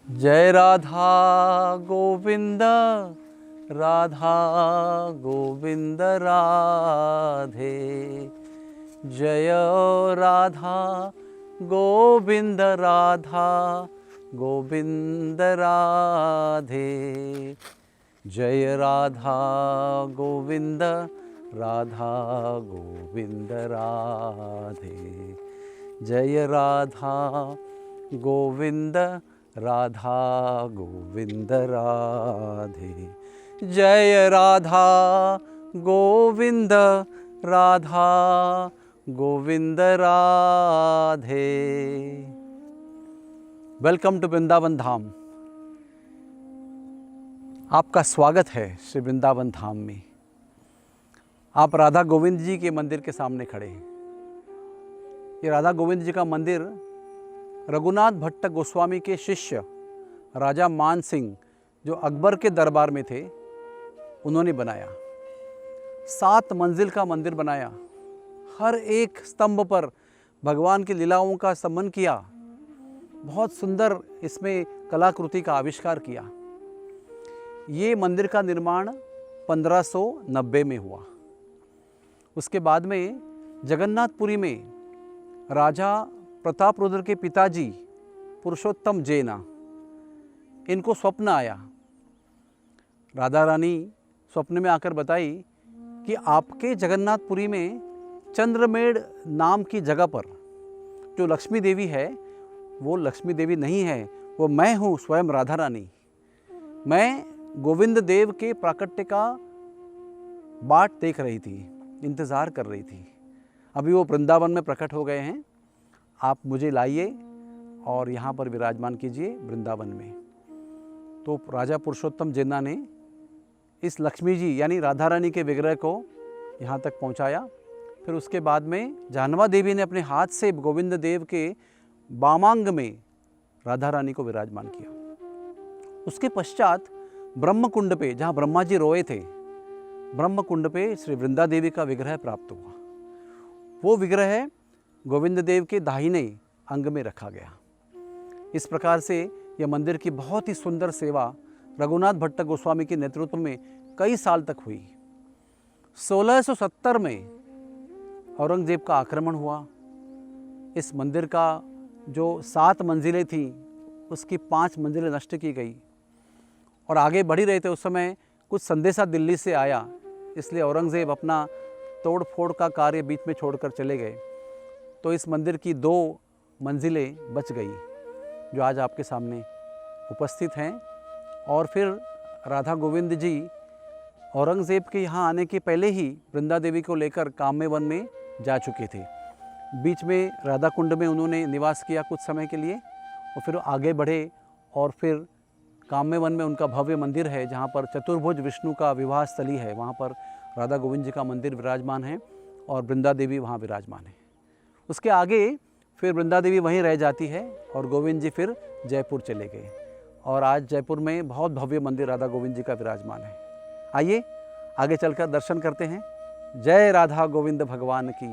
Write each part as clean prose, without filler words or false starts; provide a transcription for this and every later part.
जय राधा गोविंद राधा गोविंद राधे। जय राधा गोविंद राधा गोविंद राधे। जय राधा गोविंद राधा गोविंद राधे। जय राधा गोविंद राधा गोविंद राधे। जय राधा गोविंद राधा गोविंद राधे। वेलकम टू वृंदावन धाम। आपका स्वागत है श्री वृंदावन धाम में। आप राधा गोविंद जी के मंदिर के सामने खड़े हैं। ये राधा गोविंद जी का मंदिर रघुनाथ भट्ट गोस्वामी के शिष्य राजा मान सिंह, जो अकबर के दरबार में थे, उन्होंने बनाया। 7 मंजिल का मंदिर बनाया। हर एक स्तंभ पर भगवान की लीलाओं का स्मरण किया। बहुत सुंदर इसमें कलाकृति का आविष्कार किया। ये मंदिर का निर्माण 1590 में हुआ। उसके बाद में जगन्नाथपुरी में राजा प्रतापरुद्र के पिताजी पुरुषोत्तम जैना, इनको स्वप्न आया। राधा रानी स्वप्न में आकर बताई कि आपके जगन्नाथपुरी में चंद्रमेढ़ नाम की जगह पर जो लक्ष्मी देवी है, वो लक्ष्मी देवी नहीं है, वो मैं हूँ, स्वयं राधा रानी। मैं गोविंद देव के प्राकट्य का बाट देख रही थी, इंतज़ार कर रही थी। अभी वो वृंदावन में प्रकट हो गए हैं। आप मुझे लाइए और यहाँ पर विराजमान कीजिए वृंदावन में। तो राजा पुरुषोत्तम जैना ने इस लक्ष्मी जी यानी राधा रानी के विग्रह को यहाँ तक पहुँचाया। फिर उसके बाद में जानवा देवी ने अपने हाथ से गोविंद देव के वामांग में राधा रानी को विराजमान किया। उसके पश्चात ब्रह्मकुंड पे, जहाँ ब्रह्मा जी रोए थे, ब्रह्मकुंड पे श्री वृंदा देवी का विग्रह प्राप्त हुआ। वो विग्रह गोविंद देव के दाहिने अंग में रखा गया। इस प्रकार से यह मंदिर की बहुत ही सुंदर सेवा रघुनाथ भट्ट गोस्वामी के नेतृत्व में कई साल तक हुई। 1670 में औरंगजेब का आक्रमण हुआ। इस मंदिर का जो 7 मंजिलें थीं, उसकी 5 मंजिलें नष्ट की गई और आगे बढ़ ही रहे थे। उस समय कुछ संदेशा दिल्ली से आया, इसलिए औरंगजेब अपना तोड़ फोड़ का कार्य बीच में छोड़कर चले गए। तो इस मंदिर की 2 मंजिलें बच गई, जो आज आपके सामने उपस्थित हैं। और फिर राधा गोविंद जी औरंगज़ेब के यहाँ आने के पहले ही वृंदा देवी को लेकर काम्य वन में जा चुके थे। बीच में राधा कुंड में उन्होंने निवास किया कुछ समय के लिए और फिर आगे बढ़े और फिर काम्य वन में उनका भव्य मंदिर है, जहाँ पर चतुर्भुज विष्णु का विवाह स्थली है। वहाँ पर राधा गोविंद जी का मंदिर विराजमान है और वृंदा देवी वहाँ विराजमान है। उसके आगे फिर वृंदा देवी वहीं रह जाती है और गोविंद जी फिर जयपुर चले गए और आज जयपुर में बहुत भव्य मंदिर राधा गोविंद जी का विराजमान है। आइए आगे चलकर दर्शन करते हैं। जय राधा गोविंद भगवान की।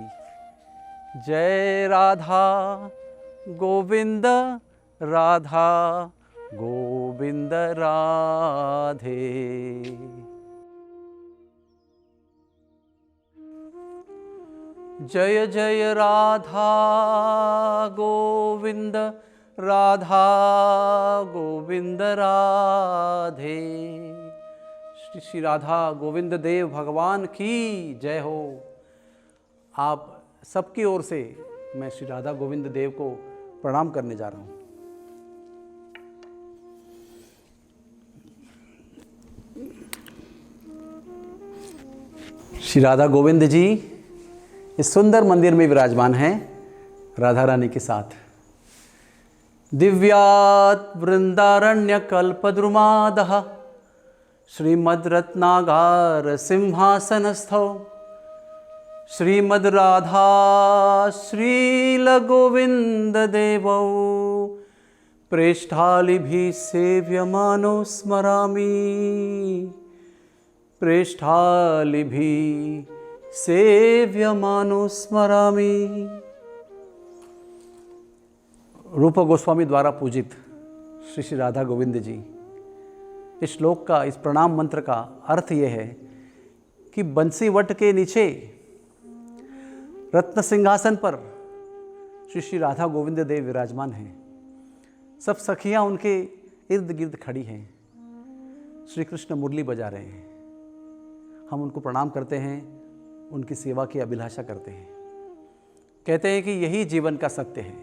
जय राधा गोविंद राधा गोविंद राधे। जय जय राधा गोविंद राधा गोविंद राधे। श्री राधा गोविंद देव भगवान की जय हो। आप सबकी ओर से मैं श्री राधा गोविंद देव को प्रणाम करने जा रहा हूँ। श्री राधा गोविंद जी इस सुंदर मंदिर में विराजमान हैं राधा रानी के साथ। दिव्यात् वृंदारण्य कल्पद्रुमादः श्रीमद् रत्नागार सिंहासनस्थौ श्रीमद् राधा श्रील गोविंद देवौ प्रेष्ठालिभिः सेव्यमानो स्मरामि। प्रेष्ठालिभिः सेव्यमानो स्मरामि। रूप गोस्वामी द्वारा पूजित श्री श्री राधा गोविंद जी। इस श्लोक का, इस प्रणाम मंत्र का अर्थ ये है कि बंसी वट के नीचे रत्न सिंहासन पर श्री श्री राधा गोविंद देव विराजमान हैं। सब सखियां उनके इर्द गिर्द खड़ी हैं। श्री कृष्ण मुरली बजा रहे हैं। हम उनको प्रणाम करते हैं, उनकी सेवा की अभिलाषा करते हैं। कहते हैं कि यही जीवन का सत्य है।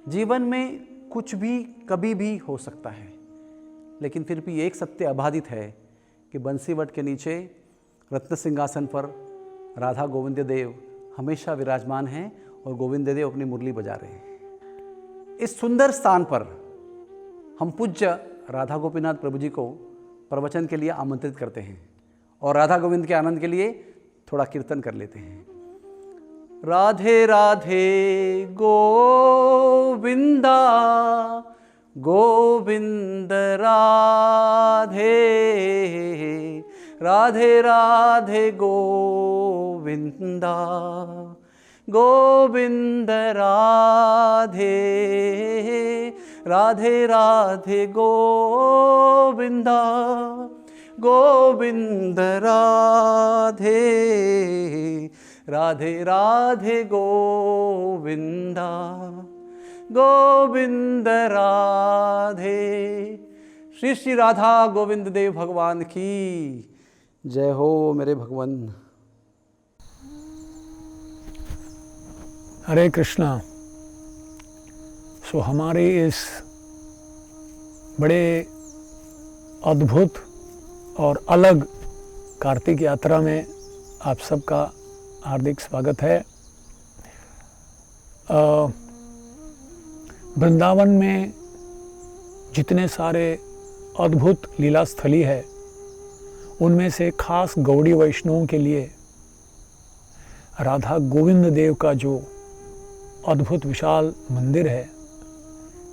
जीवन में कुछ भी कभी भी हो सकता है, लेकिन फिर भी एक सत्य अबाधित है कि बंसीवट के नीचे रत्न सिंहासन पर राधा गोविंद देव हमेशा विराजमान हैं और गोविंद देव अपनी मुरली बजा रहे हैं। इस सुंदर स्थान पर हम पूज्य राधा गोपीनाथ प्रभु जी को प्रवचन के लिए आमंत्रित करते हैं और राधा गोविंद के आनंद के लिए थोड़ा कीर्तन कर लेते हैं। राधे राधे गोविंदा गोविंद राधे, राधे राधे गोविंदा गोविंद राधे, राधे राधे गोविंदा गोविंद राधे, राधे राधे गोविंदा गोविंद राधे। श्री श्री राधा गोविंद देव भगवान की जय हो मेरे भगवान। हरे कृष्णा। हमारे इस बड़े अद्भुत और अलग कार्तिक यात्रा में आप सबका हार्दिक स्वागत है। वृंदावन में जितने सारे अद्भुत लीला स्थली है, उनमें से खास गौड़ी वैष्णवों के लिए राधा गोविंद देव का जो अद्भुत विशाल मंदिर है,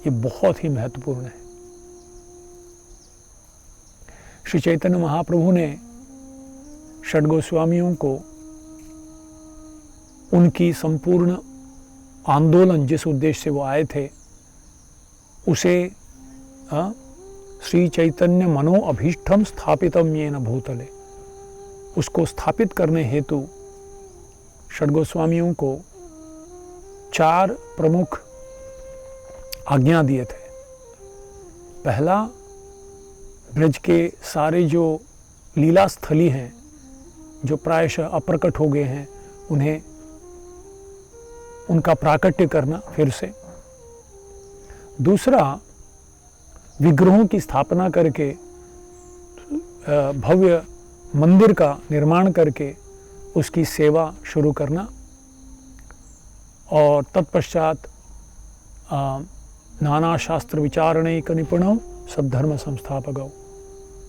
ये बहुत ही महत्वपूर्ण है। श्री चैतन्य महाप्रभु ने षड गोस्वामियों को उनकी संपूर्ण आंदोलन, जिस उद्देश्य से वो आए थे, उसे श्री चैतन्य मनो अभीष्टम स्थापितम येन भूतले, उसको स्थापित करने हेतु षड गोस्वामियों को 4 प्रमुख आज्ञा दिए थे। पहला, ब्रज के सारे जो लीला स्थली हैं, जो प्रायशः अप्रकट हो गए हैं, उन्हें उनका प्राकट्य करना फिर से। दूसरा, विग्रहों की स्थापना करके भव्य मंदिर का निर्माण करके उसकी सेवा शुरू करना। और तत्पश्चात नाना शास्त्र विचारणैक निपुणौ सद्धर्म संस्थापकौ,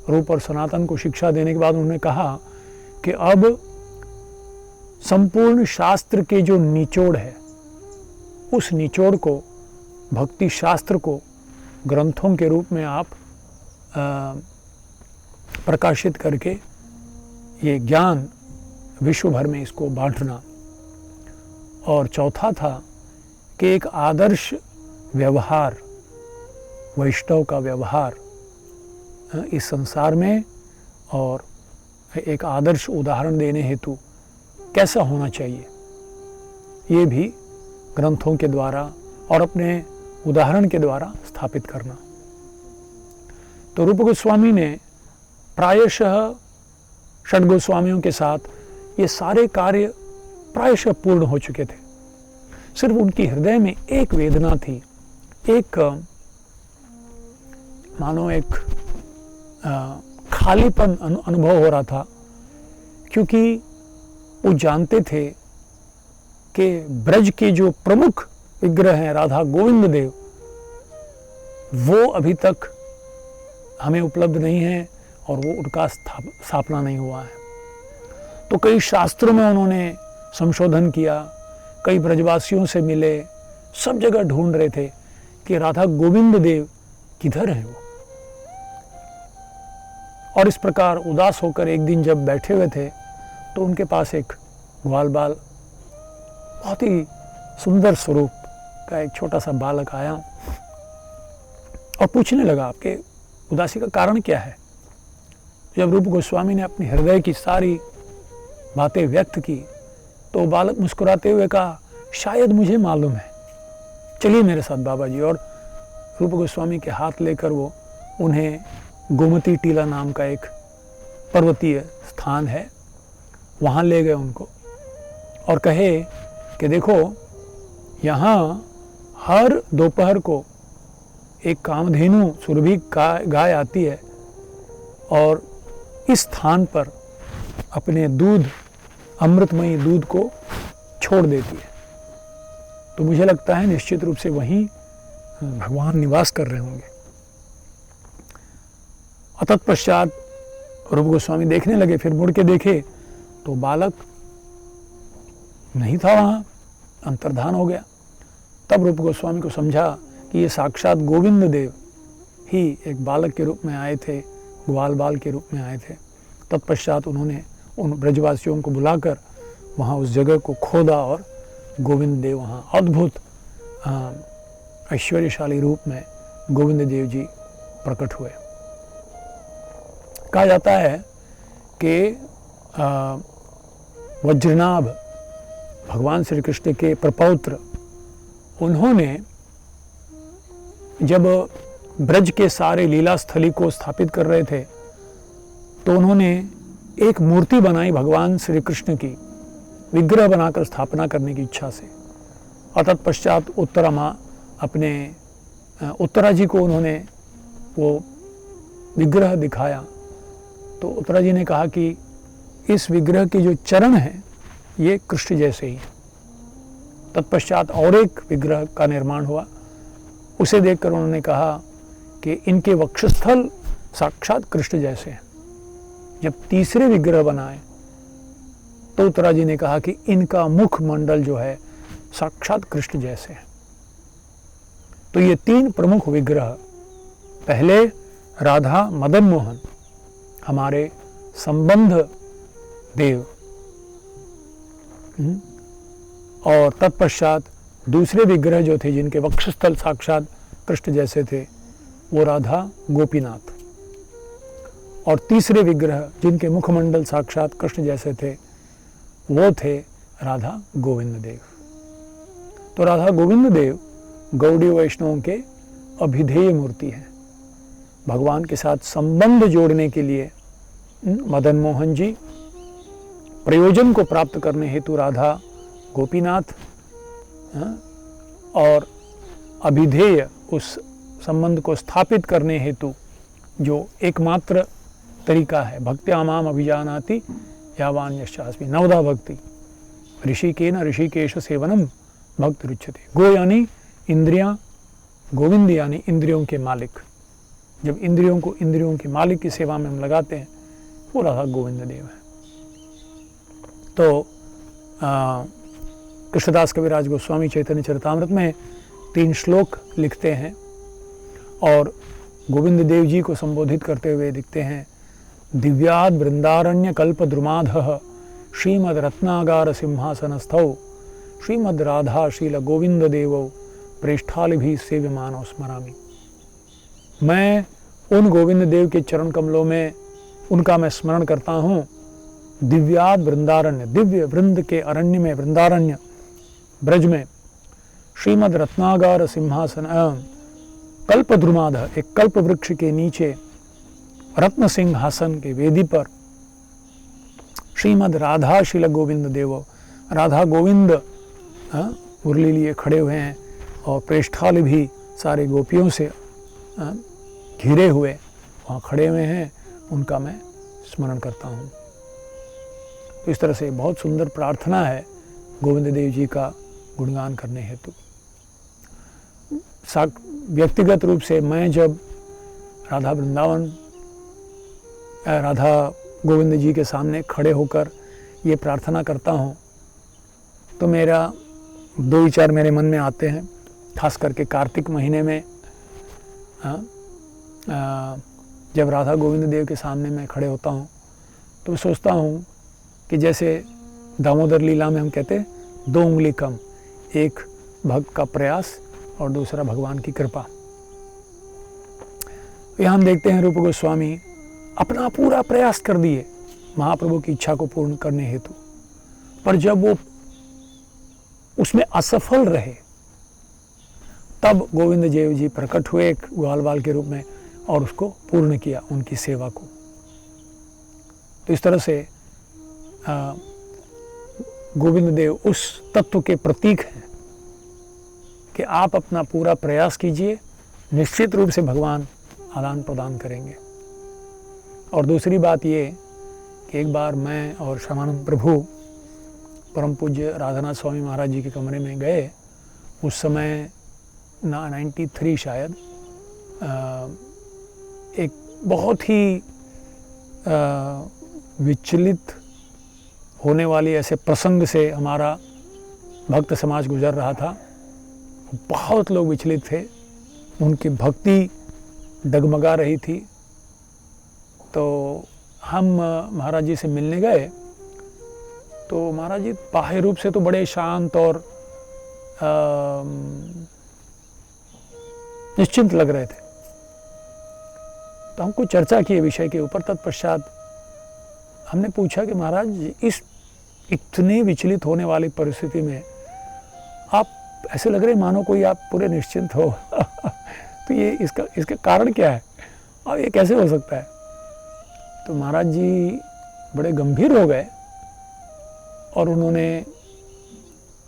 रूप और सनातन को शिक्षा देने के बाद उन्होंने कहा कि अब संपूर्ण शास्त्र के जो निचोड़ है, उस निचोड़ को, भक्ति शास्त्र को ग्रंथों के रूप में आप प्रकाशित करके ये ज्ञान विश्व भर में इसको बांटना। और चौथा था कि एक आदर्श व्यवहार, वैष्णव का व्यवहार इस संसार में और एक आदर्श उदाहरण देने हेतु कैसा होना चाहिए, ये भी ग्रंथों के द्वारा और अपने उदाहरण के द्वारा स्थापित करना। तो रूप गोस्वामी ने प्रायशः षड गोस्वामियों के साथ ये सारे कार्य प्रायशः पूर्ण हो चुके थे। सिर्फ उनकी हृदय में एक वेदना थी, एक मानो एक खालीपन अनुभव हो रहा था, क्योंकि वो जानते थे कि ब्रज के जो प्रमुख विग्रह हैं राधा गोविंद देव, वो अभी तक हमें उपलब्ध नहीं है और वो उनका स्थापना नहीं हुआ है। तो कई शास्त्रों में उन्होंने संशोधन किया, कई ब्रजवासियों से मिले, सब जगह ढूंढ रहे थे कि राधा गोविंद देव किधर हैं वो। और इस प्रकार उदास होकर एक दिन जब बैठे हुए थे, तो उनके पास एक ग्वाल बाल, बहुत ही सुंदर स्वरूप का एक छोटा सा बालक आया और पूछने लगा आपके उदासी का कारण क्या है। जब रूप गोस्वामी ने अपने हृदय की सारी बातें व्यक्त की तो बालक मुस्कुराते हुए कहा, शायद मुझे मालूम है, चलिए मेरे साथ बाबा जी। और रूप गोस्वामी के हाथ लेकर वो उन्हें गोमती टीला नाम का एक पर्वतीय स्थान है, वहाँ ले गए उनको और कहे कि देखो, यहाँ हर दोपहर को एक कामधेनु सुरभि गाय आती है और इस स्थान पर अपने दूध, अमृतमयी दूध को छोड़ देती है। तो मुझे लगता है निश्चित रूप से वहीं भगवान निवास कर रहे होंगे। तत्पश्चात रूप गोस्वामी देखने लगे, फिर मुड़ के देखे तो बालक नहीं था वहाँ, अंतर्धान हो गया। तब रूप गोस्वामी को समझा कि ये साक्षात गोविंद देव ही एक बालक के रूप में आए थे, ग्वाल बाल के रूप में आए थे। तत्पश्चात उन्होंने उन ब्रजवासियों को बुलाकर वहाँ उस जगह को खोदा और गोविंद देव वहाँ अद्भुत ऐश्वर्यशाली रूप में गोविंद देव जी प्रकट हुए। कहा जाता है कि वज्रनाभ भगवान श्री कृष्ण के प्रपौत्र, उन्होंने जब ब्रज के सारे लीला स्थली को स्थापित कर रहे थे तो उन्होंने एक मूर्ति बनाई भगवान श्री कृष्ण की, विग्रह बनाकर स्थापना करने की इच्छा से। और तत्पश्चात उत्तरा माँ अपने उत्तरा जी को उन्होंने वो विग्रह दिखाया तो उत्तरा जी ने कहा कि इस विग्रह के जो चरण हैं ये कृष्ण जैसे ही हैं। तत्पश्चात और एक विग्रह का निर्माण हुआ, उसे देखकर उन्होंने कहा कि इनके वक्षस्थल साक्षात कृष्ण जैसे हैं। जब तीसरे विग्रह बनाए तो उत्तरा जी ने कहा कि इनका मुख मंडल जो है साक्षात कृष्ण जैसे है। तो ये तीन प्रमुख विग्रह, पहले राधा मदन मोहन हमारे संबंध देव, और तत्पश्चात दूसरे विग्रह जो थे जिनके वक्षस्थल साक्षात कृष्ण जैसे थे वो राधा गोपीनाथ, और तीसरे विग्रह जिनके मुखमंडल साक्षात कृष्ण जैसे थे वो थे राधा गोविंद देव। तो राधा गोविंद देव गौड़ीय वैष्णवों के अभिधेय मूर्ति हैं। भगवान के साथ संबंध जोड़ने के लिए मदन मोहन जी, प्रयोजन को प्राप्त करने हेतु राधा गोपीनाथ, और अभिधेय उस संबंध को स्थापित करने हेतु जो एकमात्र तरीका है, भक्त्यामाम अभिजानाति यावान यश्चास्मि, नवधा भक्ति, ऋषिकेन ऋषिकेश सेवनम भक्त रुच्यते। गो यानी इंद्रियां, गोविंद यानी इंद्रियों के मालिक। जब इंद्रियों को इंद्रियों के मालिक की सेवा में हम लगाते हैं वो राधा गोविंद देव है। तो कृष्णदास कविराज गोस्वामी चैतन्य चरितामृत में 3 श्लोक लिखते हैं और गोविंद देव जी को संबोधित करते हुए लिखते हैं, दिव्याद वृंदारण्य कल्प द्रुमाधः श्रीमद रत्नागार सिंहासनस्थौ श्रीमद राधा शील गोविंद देवौ प्रेष्ठालिभि सेव्यमानो स्मरामि। मैं उन गोविंद देव के चरण कमलों में उनका मैं स्मरण करता हूँ। दिव्याद वृंदारण्य, दिव्य वृंद के अरण्य में, वृंदारण्य ब्रज में, श्रीमद रत्नागार सिंहासन कल्प द्रुमाध, एक कल्प वृक्ष के नीचे रत्न सिंहासन के वेदी पर श्रीमद राधा शील गोविंद देव, राधा गोविंद मुरली लिए खड़े हुए हैं और प्रेष्ठाल भी सारे गोपियों से घिरे हुए वहाँ खड़े हुए हैं, उनका मैं स्मरण करता हूँ। तो इस तरह से बहुत सुंदर प्रार्थना है गोविंद देव जी का गुणगान करने हेतु। व्यक्तिगत रूप से मैं जब राधा वृंदावन, राधा गोविंद जी के सामने खड़े होकर ये प्रार्थना करता हूँ तो मेरा 2 विचार मेरे मन में आते हैं। खास करके कार्तिक महीने में जब राधा गोविंद देव के सामने मैं खड़े होता हूँ तो सोचता हूँ कि जैसे दामोदर लीला में हम कहते हैं 2 उंगली कम, एक भक्त का प्रयास और दूसरा भगवान की कृपा। यहाँ हम देखते हैं रूप गोस्वामी अपना पूरा प्रयास कर दिए महाप्रभु की इच्छा को पूर्ण करने हेतु, पर जब वो उसमें असफल रहे तब गोविंद देव जी प्रकट हुए एक ग्वाल बाल के रूप में और उसको पूर्ण किया, उनकी सेवा को। तो इस तरह से गोविंद देव उस तत्व के प्रतीक हैं कि आप अपना पूरा प्रयास कीजिए, निश्चित रूप से भगवान आदान प्रदान करेंगे। और दूसरी बात ये कि एक बार मैं और श्यामानंद प्रभु परम पूज्य राधानाथ स्वामी महाराज जी के कमरे में गए। उस समय 93 शायद एक बहुत ही विचलित होने वाली ऐसे प्रसंग से हमारा भक्त समाज गुजर रहा था। बहुत लोग विचलित थे, उनकी भक्ति डगमगा रही थी। तो हम महाराज जी से मिलने गए तो महाराज जी बाह्य रूप से तो बड़े शांत और निश्चिंत लग रहे थे। तो हमको चर्चा की विषय के ऊपर। तत्पश्चात हमने पूछा कि महाराज इस इतने विचलित होने वाली परिस्थिति में आप ऐसे लग रहे मानो कोई आप पूरे निश्चिंत हो तो ये इसका कारण क्या है और ये कैसे हो सकता है? तो महाराज जी बड़े गंभीर हो गए और उन्होंने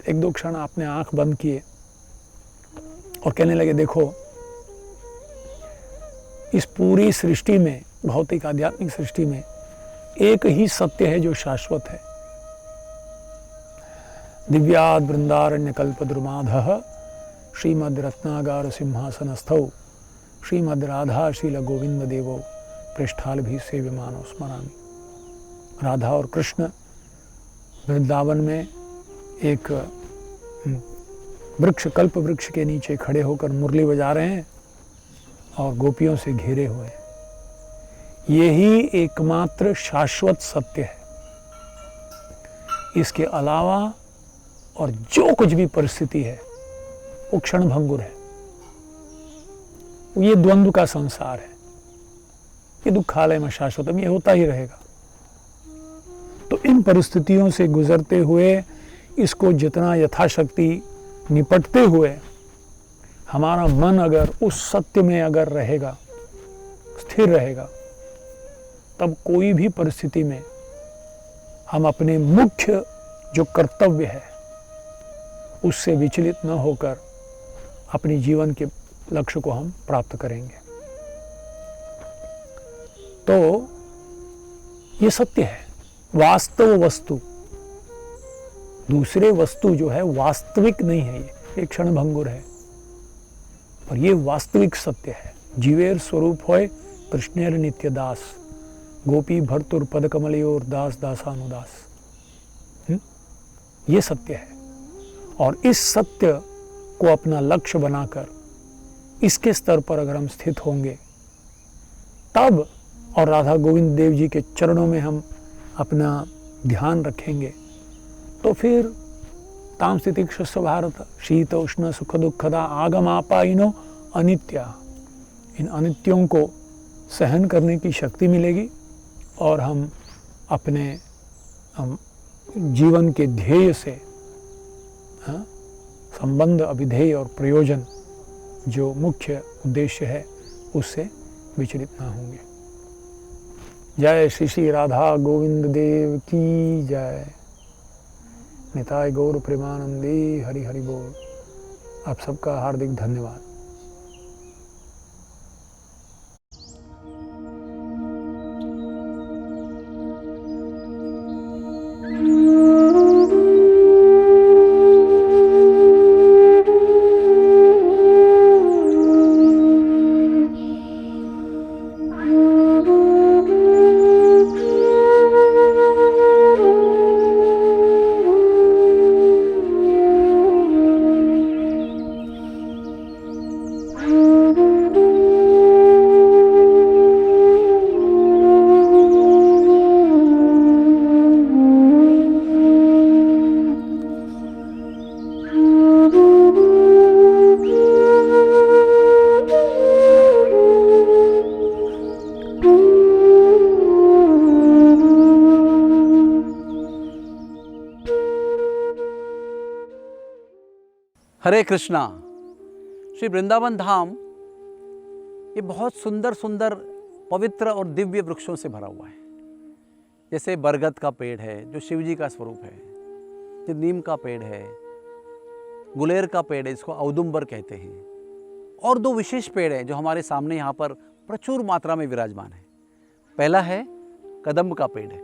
एक दो क्षण अपने आंख बंद किए और कहने लगे, देखो इस पूरी सृष्टि में, भौतिक आध्यात्मिक सृष्टि में एक ही सत्य है जो शाश्वत है। दिव्याद वृंदारण्य कल्पद्रुमाधः श्रीमद् रत्नागार सिंहासनस्थौ श्रीमद् राधा शील गोविंद देवो पृष्ठाल भी सेव्यमानो स्मरामि। राधा और कृष्ण वृंदावन में एक वृक्ष, कल्प वृक्ष के नीचे खड़े होकर मुरली बजा रहे हैं और गोपियों से घिरे हुए हैं। यही एकमात्र शाश्वत सत्य है। इसके अलावा और जो कुछ भी परिस्थिति है वो क्षण भंगुर है। ये द्वंद्व का संसार है, ये दुखालय में शाश्वतम, ये होता ही रहेगा। तो इन परिस्थितियों से गुजरते हुए इसको जितना यथाशक्ति निपटते हुए हमारा मन अगर उस सत्य में अगर रहेगा, स्थिर रहेगा, तब कोई भी परिस्थिति में हम अपने मुख्य जो कर्तव्य है उससे विचलित न होकर अपनी जीवन के लक्ष्य को हम प्राप्त करेंगे। तो ये सत्य है, वास्तव वस्तु। दूसरे वस्तु जो है वास्तविक नहीं है, ये क्षण भंगुर है, पर ये वास्तविक सत्य है। जीवेर स्वरूप होय कृष्णेर नित्य दास, गोपी भर्तुर पद कमलयोर दास दासानुदास। ये सत्य है और इस सत्य को अपना लक्ष्य बनाकर इसके स्तर पर अगर हम स्थित होंगे तब, और राधा गोविंद देव जी के चरणों में हम अपना ध्यान रखेंगे, तो फिर ताम स्थितिक्षस्व भारत शीत उष्ण सुख दुखदा आगमापाइनो अनित्या, इन अनित्यों को सहन करने की शक्ति मिलेगी और हम अपने जीवन के ध्येय से संबंध, अभिधेय और प्रयोजन जो मुख्य उद्देश्य है उससे विचलित ना होंगे। जय श्री श्री राधा गोविंद देव की जय। निताय गौर प्रेमानंदी हरि हरि बोल। आप सबका हार्दिक धन्यवाद। हरे कृष्णा। श्री वृंदावन धाम ये बहुत सुंदर सुंदर पवित्र और दिव्य वृक्षों से भरा हुआ है। जैसे बरगद का पेड़ है जो शिव जी का स्वरूप है, जो नीम का पेड़ है, गुलेर का पेड़ है जिसको औदुंबर कहते हैं, और दो विशेष पेड़ हैं जो हमारे सामने यहाँ पर प्रचुर मात्रा में विराजमान है। पहला है कदम्ब का पेड़ है।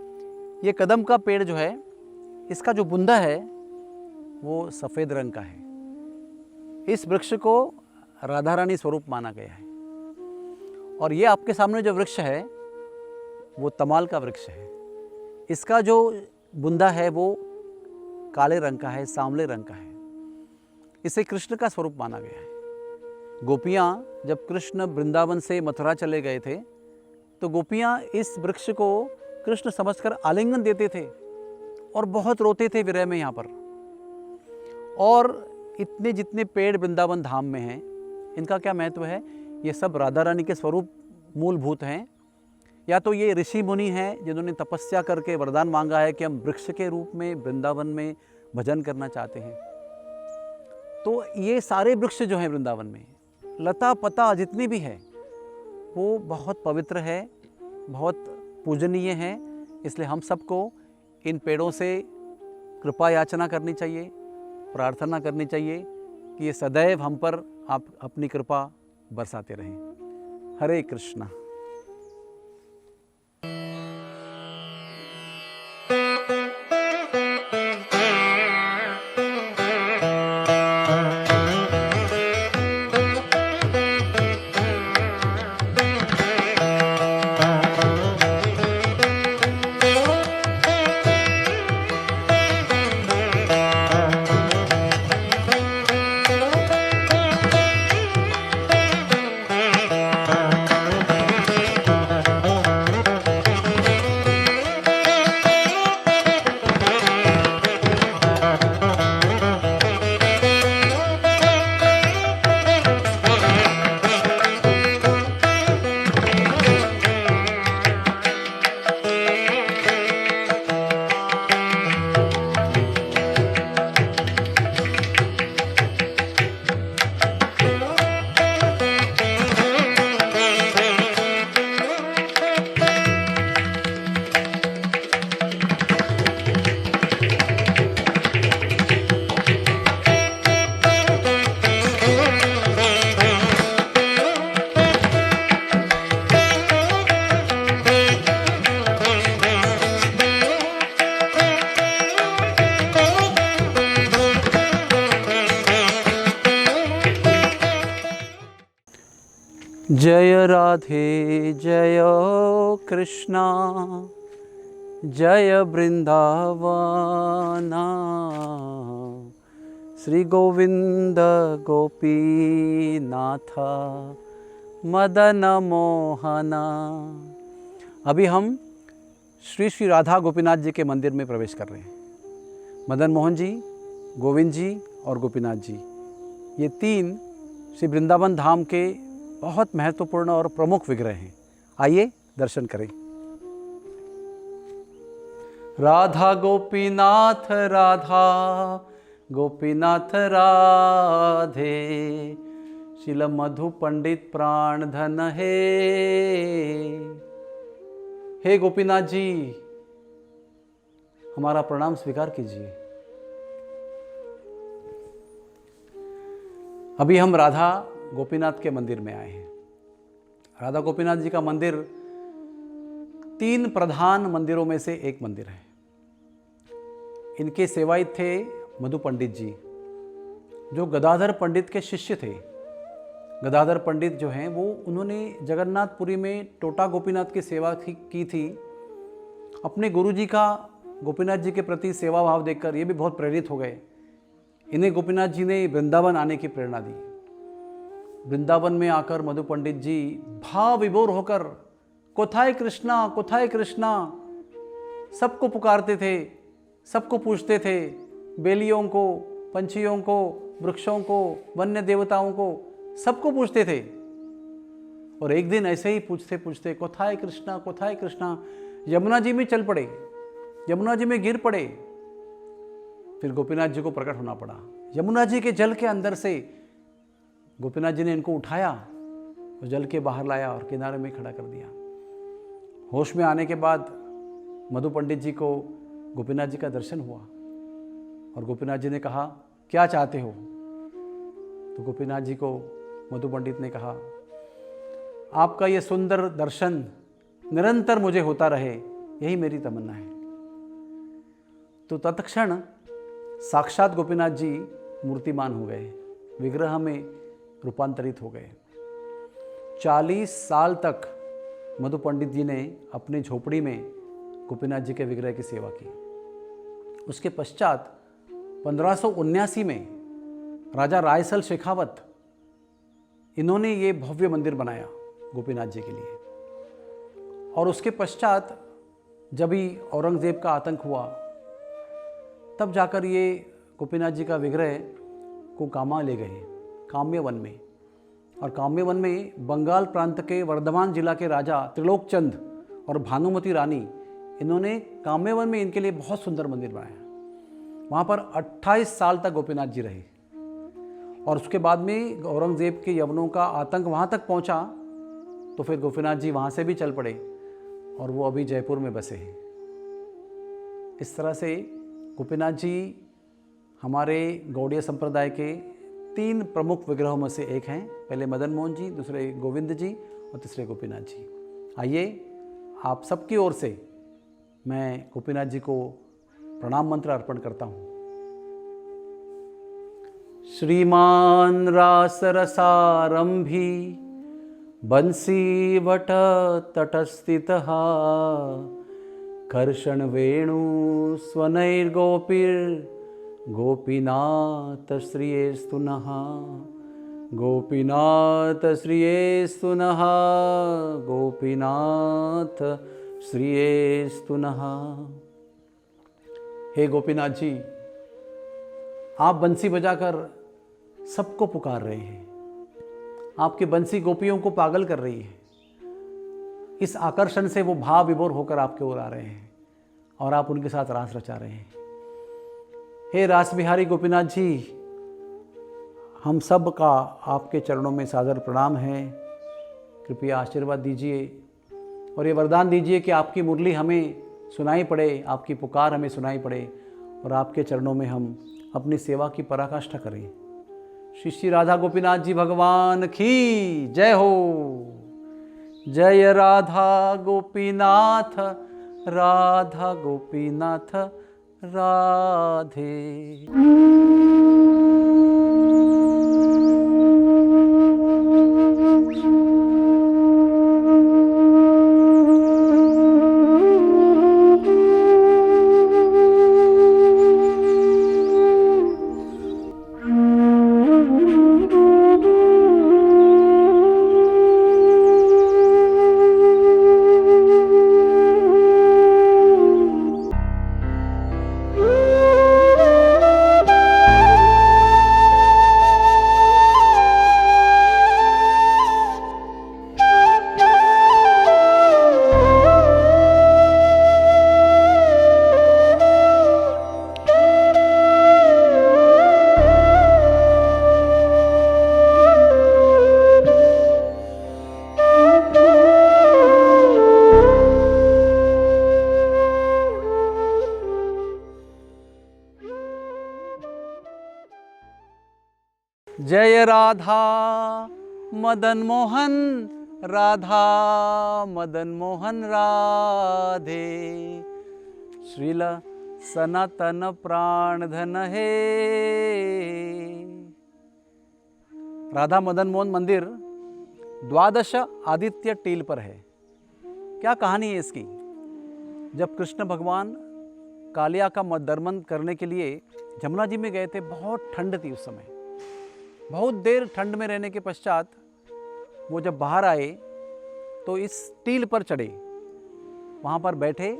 ये कदम्ब का पेड़ जो है, इसका जो बुंदा है वो सफ़ेद रंग का है। इस वृक्ष को राधा रानी स्वरूप माना गया है। और ये आपके सामने जो वृक्ष है वो तमाल का वृक्ष है। इसका जो बुंदा है वो काले रंग का है, सांवले रंग का है। इसे कृष्ण का स्वरूप माना गया है। गोपियाँ जब कृष्ण वृंदावन से मथुरा चले गए थे तो गोपियाँ इस वृक्ष को कृष्ण समझकर आलिंगन देते थे और बहुत रोते थे विरह में यहाँ पर। और इतने जितने पेड़ वृंदावन धाम में हैं, इनका क्या महत्व है? ये सब राधा रानी के स्वरूप मूलभूत हैं। या तो ये ऋषि मुनि हैं जिन्होंने तपस्या करके वरदान मांगा है कि हम वृक्ष के रूप में वृंदावन में भजन करना चाहते हैं। तो ये सारे वृक्ष जो हैं वृंदावन में, लता पता जितनी भी है, वो बहुत पवित्र है, बहुत पूजनीय है। इसलिए हम सबको इन पेड़ों से कृपा याचना करनी चाहिए, प्रार्थना करनी चाहिए कि ये सदैव हम पर आप अपनी कृपा बरसाते रहें। हरे कृष्णा। जय राधे जय कृष्णा, जय वृंदावना, श्री गोविंद गोपीनाथ मदन मोहना। अभी हम श्री श्री राधा गोपीनाथ जी के मंदिर में प्रवेश कर रहे हैं। मदन मोहन जी, गोविंद जी और गोपीनाथ जी, ये तीन श्री वृंदावन धाम के बहुत महत्वपूर्ण और प्रमुख विग्रह हैं। आइए दर्शन करें। राधा गोपीनाथ राधा गोपीनाथ राधे, शिल मधु पंडित प्राण धन हे गोपीनाथ जी, हमारा प्रणाम स्वीकार कीजिए। अभी हम राधा गोपीनाथ के मंदिर में आए हैं। राधा गोपीनाथ जी का मंदिर 3 प्रधान मंदिरों में से एक मंदिर है। इनके सेवायत थे मधु पंडित जी, जो गदाधर पंडित के शिष्य थे। गदाधर पंडित जो हैं वो उन्होंने जगन्नाथपुरी में टोटा गोपीनाथ की सेवा की थी। अपने गुरुजी का गोपीनाथ जी के प्रति सेवा भाव देखकर ये भी बहुत प्रेरित हो गए। इन्हें गोपीनाथ जी ने वृंदावन आने की प्रेरणा दी। वृंदावन में आकर मधु पंडित जी भाव विभोर होकर कोथाय कृष्णा कोथाय कृष्णा सबको पुकारते थे, सबको पूछते थे, बेलियों को, पंछियों को, वृक्षों को, वन्य देवताओं को, सबको पूछते थे। और एक दिन ऐसे ही पूछते पूछते कोथाय कृष्णा यमुना जी में चल पड़े, यमुना जी में गिर पड़े। फिर गोपीनाथ जी को प्रकट होना पड़ा। यमुना जी के जल के अंदर से गोपीनाथ जी ने इनको उठाया, और जल के बाहर लाया और किनारे में खड़ा कर दिया। होश में आने के बाद मधु पंडित जी को गोपीनाथ जी का दर्शन हुआ, और गोपीनाथ जी ने कहा, क्या चाहते हो? तो गोपीनाथ जी को मधु पंडित ने कहा, आपका ये सुंदर दर्शन निरंतर मुझे होता रहे, यही मेरी तमन्ना है। तो तत्क्षण साक्षात गोपीनाथ जी मूर्तिमान हो गए, विग्रह में रूपांतरित हो गए। 40 साल तक मधु पंडित जी ने अपनी झोपड़ी में गोपीनाथ जी के विग्रह की सेवा की। उसके पश्चात 1579 में राजा रायसल शेखावत, इन्होंने ये भव्य मंदिर बनाया गोपीनाथ जी के लिए। और उसके पश्चात जब ही औरंगजेब का आतंक हुआ, तब जाकर ये गोपीनाथ जी का विग्रह को कामा ले गए, काम्य वन में। और काम्य वन में बंगाल प्रांत के वर्धमान जिला के राजा त्रिलोक चंद और भानुमती रानी, इन्होंने काम्य वन में इनके लिए बहुत सुंदर मंदिर बनाया। वहाँ पर 28 साल तक गोपीनाथ जी रहे। और उसके बाद में औरंगजेब के यवनों का आतंक वहाँ तक पहुँचा, तो फिर गोपीनाथ जी वहाँ से भी चल पड़े, और वो अभी जयपुर में बसे हैं। इस तरह से गोपीनाथ जी हमारे गौड़ीय संप्रदाय के 3 प्रमुख विग्रहों में से एक हैं। पहले मदन मोहन जी, दूसरे गोविंद जी, और तीसरे गोपीनाथ जी। आइए आप सबकी ओर से मैं गोपीनाथ जी को प्रणाम मंत्र अर्पण करता हूँ। श्रीमान रास रसारंभी बंसी वट तटस्थितः कर्षण वेणु स्वनैर्गोपीर गोपीनाथ श्रियेस्तु नः, गोपीनाथ श्रियेस्तु नः, गोपीनाथ श्रियेस्तु नः। हे गोपीनाथ जी, आप बंसी बजाकर सबको पुकार रहे हैं। आपकी बंसी गोपियों को पागल कर रही है। इस आकर्षण से वो भाव विभोर होकर आपके ओर आ रहे हैं, और आप उनके साथ रास रचा रहे हैं। हे रास बिहारी गोपीनाथ जी, हम सब का आपके चरणों में सादर प्रणाम है। कृपया आशीर्वाद दीजिए और ये वरदान दीजिए कि आपकी मुरली हमें सुनाई पड़े, आपकी पुकार हमें सुनाई पड़े, और आपके चरणों में हम अपनी सेवा की पराकाष्ठा करें। श्री श्री राधा गोपीनाथ जी भगवान की जय हो। जय राधा गोपीनाथ, राधा गोपीनाथ राधे। जय राधा मदन मोहन, राधा मदन मोहन राधे। श्रील सनातन प्राण धन है। राधा मदन मोहन मंदिर 12 आदित्य टील पर है। क्या कहानी है इसकी? जब कृष्ण भगवान कालिया का दमन करने के लिए जमुना जी में गए थे, बहुत ठंड थी उस समय। बहुत देर ठंड में रहने के पश्चात वो जब बाहर आए तो इस टील पर चढ़े, वहाँ पर बैठे,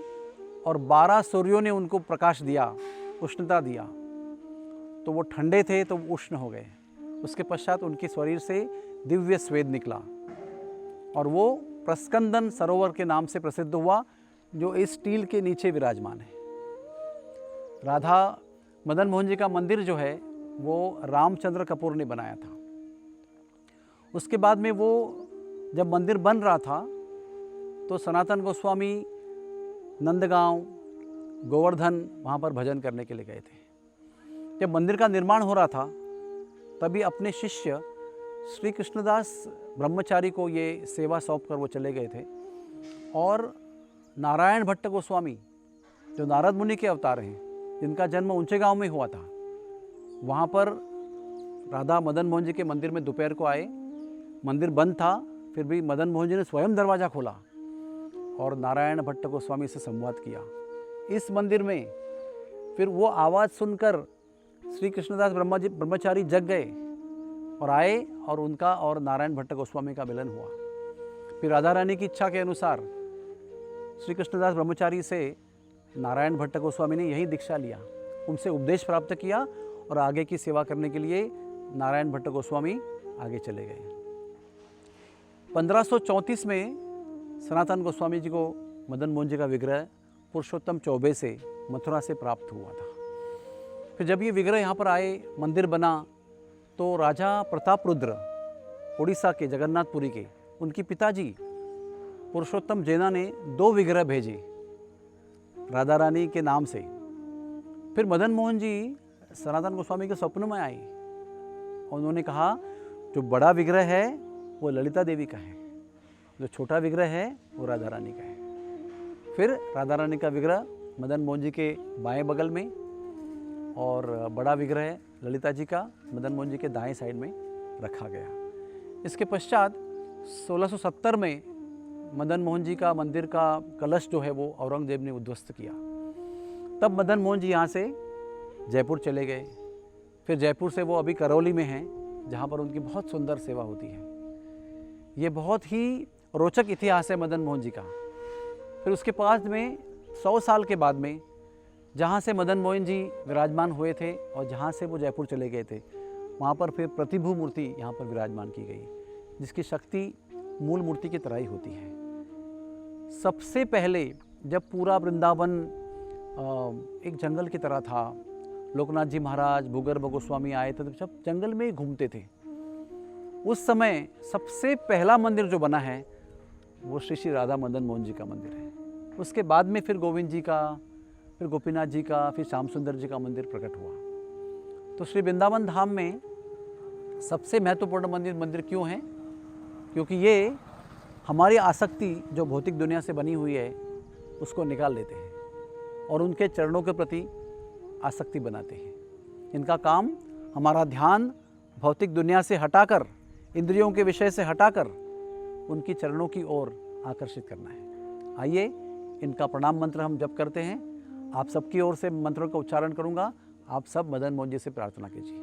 और 12 सूर्यों ने उनको प्रकाश दिया, उष्णता दिया, तो वो ठंडे थे तो उष्ण हो गए। उसके पश्चात उनके शरीर से दिव्य स्वेद निकला, और वो प्रस्कंदन सरोवर के नाम से प्रसिद्ध हुआ, जो इस टील के नीचे विराजमान है। राधा मदन मोहन जी का मंदिर जो है वो रामचंद्र कपूर ने बनाया था। उसके बाद में वो जब मंदिर बन रहा था तो सनातन गोस्वामी नंदगांव, गोवर्धन वहाँ पर भजन करने के लिए गए थे। जब मंदिर का निर्माण हो रहा था तभी अपने शिष्य श्री कृष्णदास ब्रह्मचारी को ये सेवा सौंप कर वो चले गए थे। और नारायण भट्ट गोस्वामी जो नारद मुनि के अवतार हैं, जिनका जन्म ऊंचे गांव में हुआ था, वहाँ पर राधा मदन मोहन जी के मंदिर में दोपहर को आए। मंदिर बंद था, फिर भी मदन मोहन जी ने स्वयं दरवाज़ा खोला और नारायण भट्ट गोस्वामी से संवाद किया। इस मंदिर में फिर वो आवाज़ सुनकर श्री कृष्णदास ब्रह्मचारी जग गए और आए और उनका और नारायण भट्ट गोस्वामी का मिलन हुआ। फिर राधा रानी की इच्छा के अनुसार श्री कृष्णदास ब्रह्मचारी से नारायण भट्ट गोस्वामी ने यही दीक्षा लिया, उनसे उपदेश प्राप्त किया और आगे की सेवा करने के लिए नारायण भट्ट गोस्वामी आगे चले गए। 1534 में सनातन गोस्वामी जी को मदन मोहन जी का विग्रह पुरुषोत्तम चौबे से मथुरा से प्राप्त हुआ था। फिर जब ये विग्रह यहाँ पर आए, मंदिर बना, तो राजा प्रताप रुद्र उड़ीसा के जगन्नाथपुरी के उनके पिताजी पुरुषोत्तम जैना ने 2 विग्रह भेजे राधा रानी के नाम से। फिर मदन मोहन जी सनातन गोस्वामी के स्वप्न में आए और उन्होंने कहा जो बड़ा विग्रह है वो ललिता देवी का है, जो छोटा विग्रह है वो राधा रानी का है। फिर राधा रानी का विग्रह मदन मोहन जी के बाएं बगल में और बड़ा विग्रह ललिता जी का मदन मोहन जी के दाएं साइड में रखा गया। इसके पश्चात 1670 में मदन मोहन जी का मंदिर का कलश जो है वो औरंगजेब ने उद्ध्वस्त किया। तब मदन मोहन जी यहाँ से जयपुर चले गए। फिर जयपुर से वो अभी करौली में हैं, जहाँ पर उनकी बहुत सुंदर सेवा होती है। ये बहुत ही रोचक इतिहास है मदन मोहन जी का। फिर उसके पास में 100 साल के बाद में जहाँ से मदन मोहन जी विराजमान हुए थे और जहाँ से वो जयपुर चले गए थे, वहाँ पर फिर प्रतिभू मूर्ति यहाँ पर विराजमान की गई, जिसकी शक्ति मूल मूर्ति की तरह ही होती है। सबसे पहले जब पूरा वृंदावन एक जंगल की तरह था, लोकनाथ जी महाराज, भूगर्भ गोस्वामी आए थे, तो सब जंगल में ही घूमते थे। उस समय सबसे पहला मंदिर जो बना है वो श्री श्री राधा मदन मोहन जी का मंदिर है। उसके बाद में फिर गोविंद जी का, फिर गोपीनाथ जी का, फिर श्याम सुंदर जी का मंदिर प्रकट हुआ। तो श्री वृंदावन धाम में सबसे महत्वपूर्ण मंदिर क्यों है? क्योंकि ये हमारी आसक्ति जो भौतिक दुनिया से बनी हुई है उसको निकाल देते हैं और उनके चरणों के प्रति आसक्ति बनाते हैं। इनका काम हमारा ध्यान भौतिक दुनिया से हटाकर, इंद्रियों के विषय से हटाकर उनकी चरणों की ओर आकर्षित करना है। आइए इनका प्रणाम मंत्र हम जप करते हैं। आप सबकी ओर से मंत्रों का उच्चारण करूंगा, आप सब मदन मोहन जी से प्रार्थना कीजिए।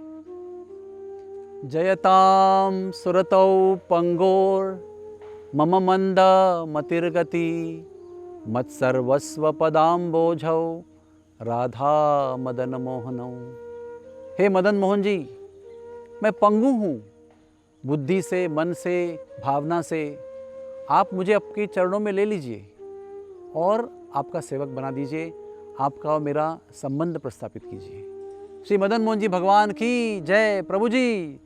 जयताम सुरतौ पंगोर मम मंद मतिर्गति मत्सर्वस्व पदाम्बोझौ राधा मदन मोहनौ। हे मदन मोहन जी, मैं पंगु हूँ, बुद्धि से, मन से, भावना से। आप मुझे आपके चरणों में ले लीजिए और आपका सेवक बना दीजिए, आपका और मेरा संबंध प्रस्थापित कीजिए। श्री मदन मोहन जी भगवान की जय। प्रभु जी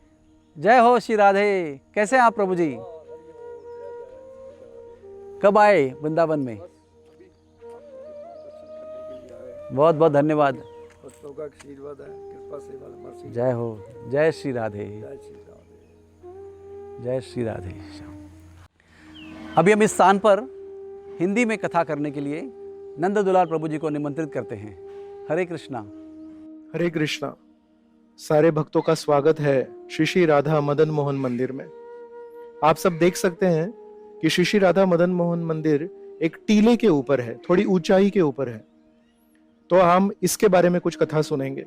जय हो। श्री राधे। कैसे हैं आप प्रभु जी? कब आए वृंदावन में? बहुत बहुत धन्यवाद। जय हो। जय श्री राधे। जय श्री राधे। अभी हम इस स्थान पर हिंदी में कथा करने के लिए नंद दुलार प्रभु जी को निमंत्रित करते हैं। हरे कृष्णा। हरे कृष्णा। सारे भक्तों का स्वागत है श्री श्री राधा मदन मोहन मंदिर में। आप सब देख सकते हैं कि श्री श्री राधा मदन मोहन मंदिर एक टीले के ऊपर है, थोड़ी ऊंचाई के ऊपर है। तो हम इसके बारे में कुछ कथा सुनेंगे।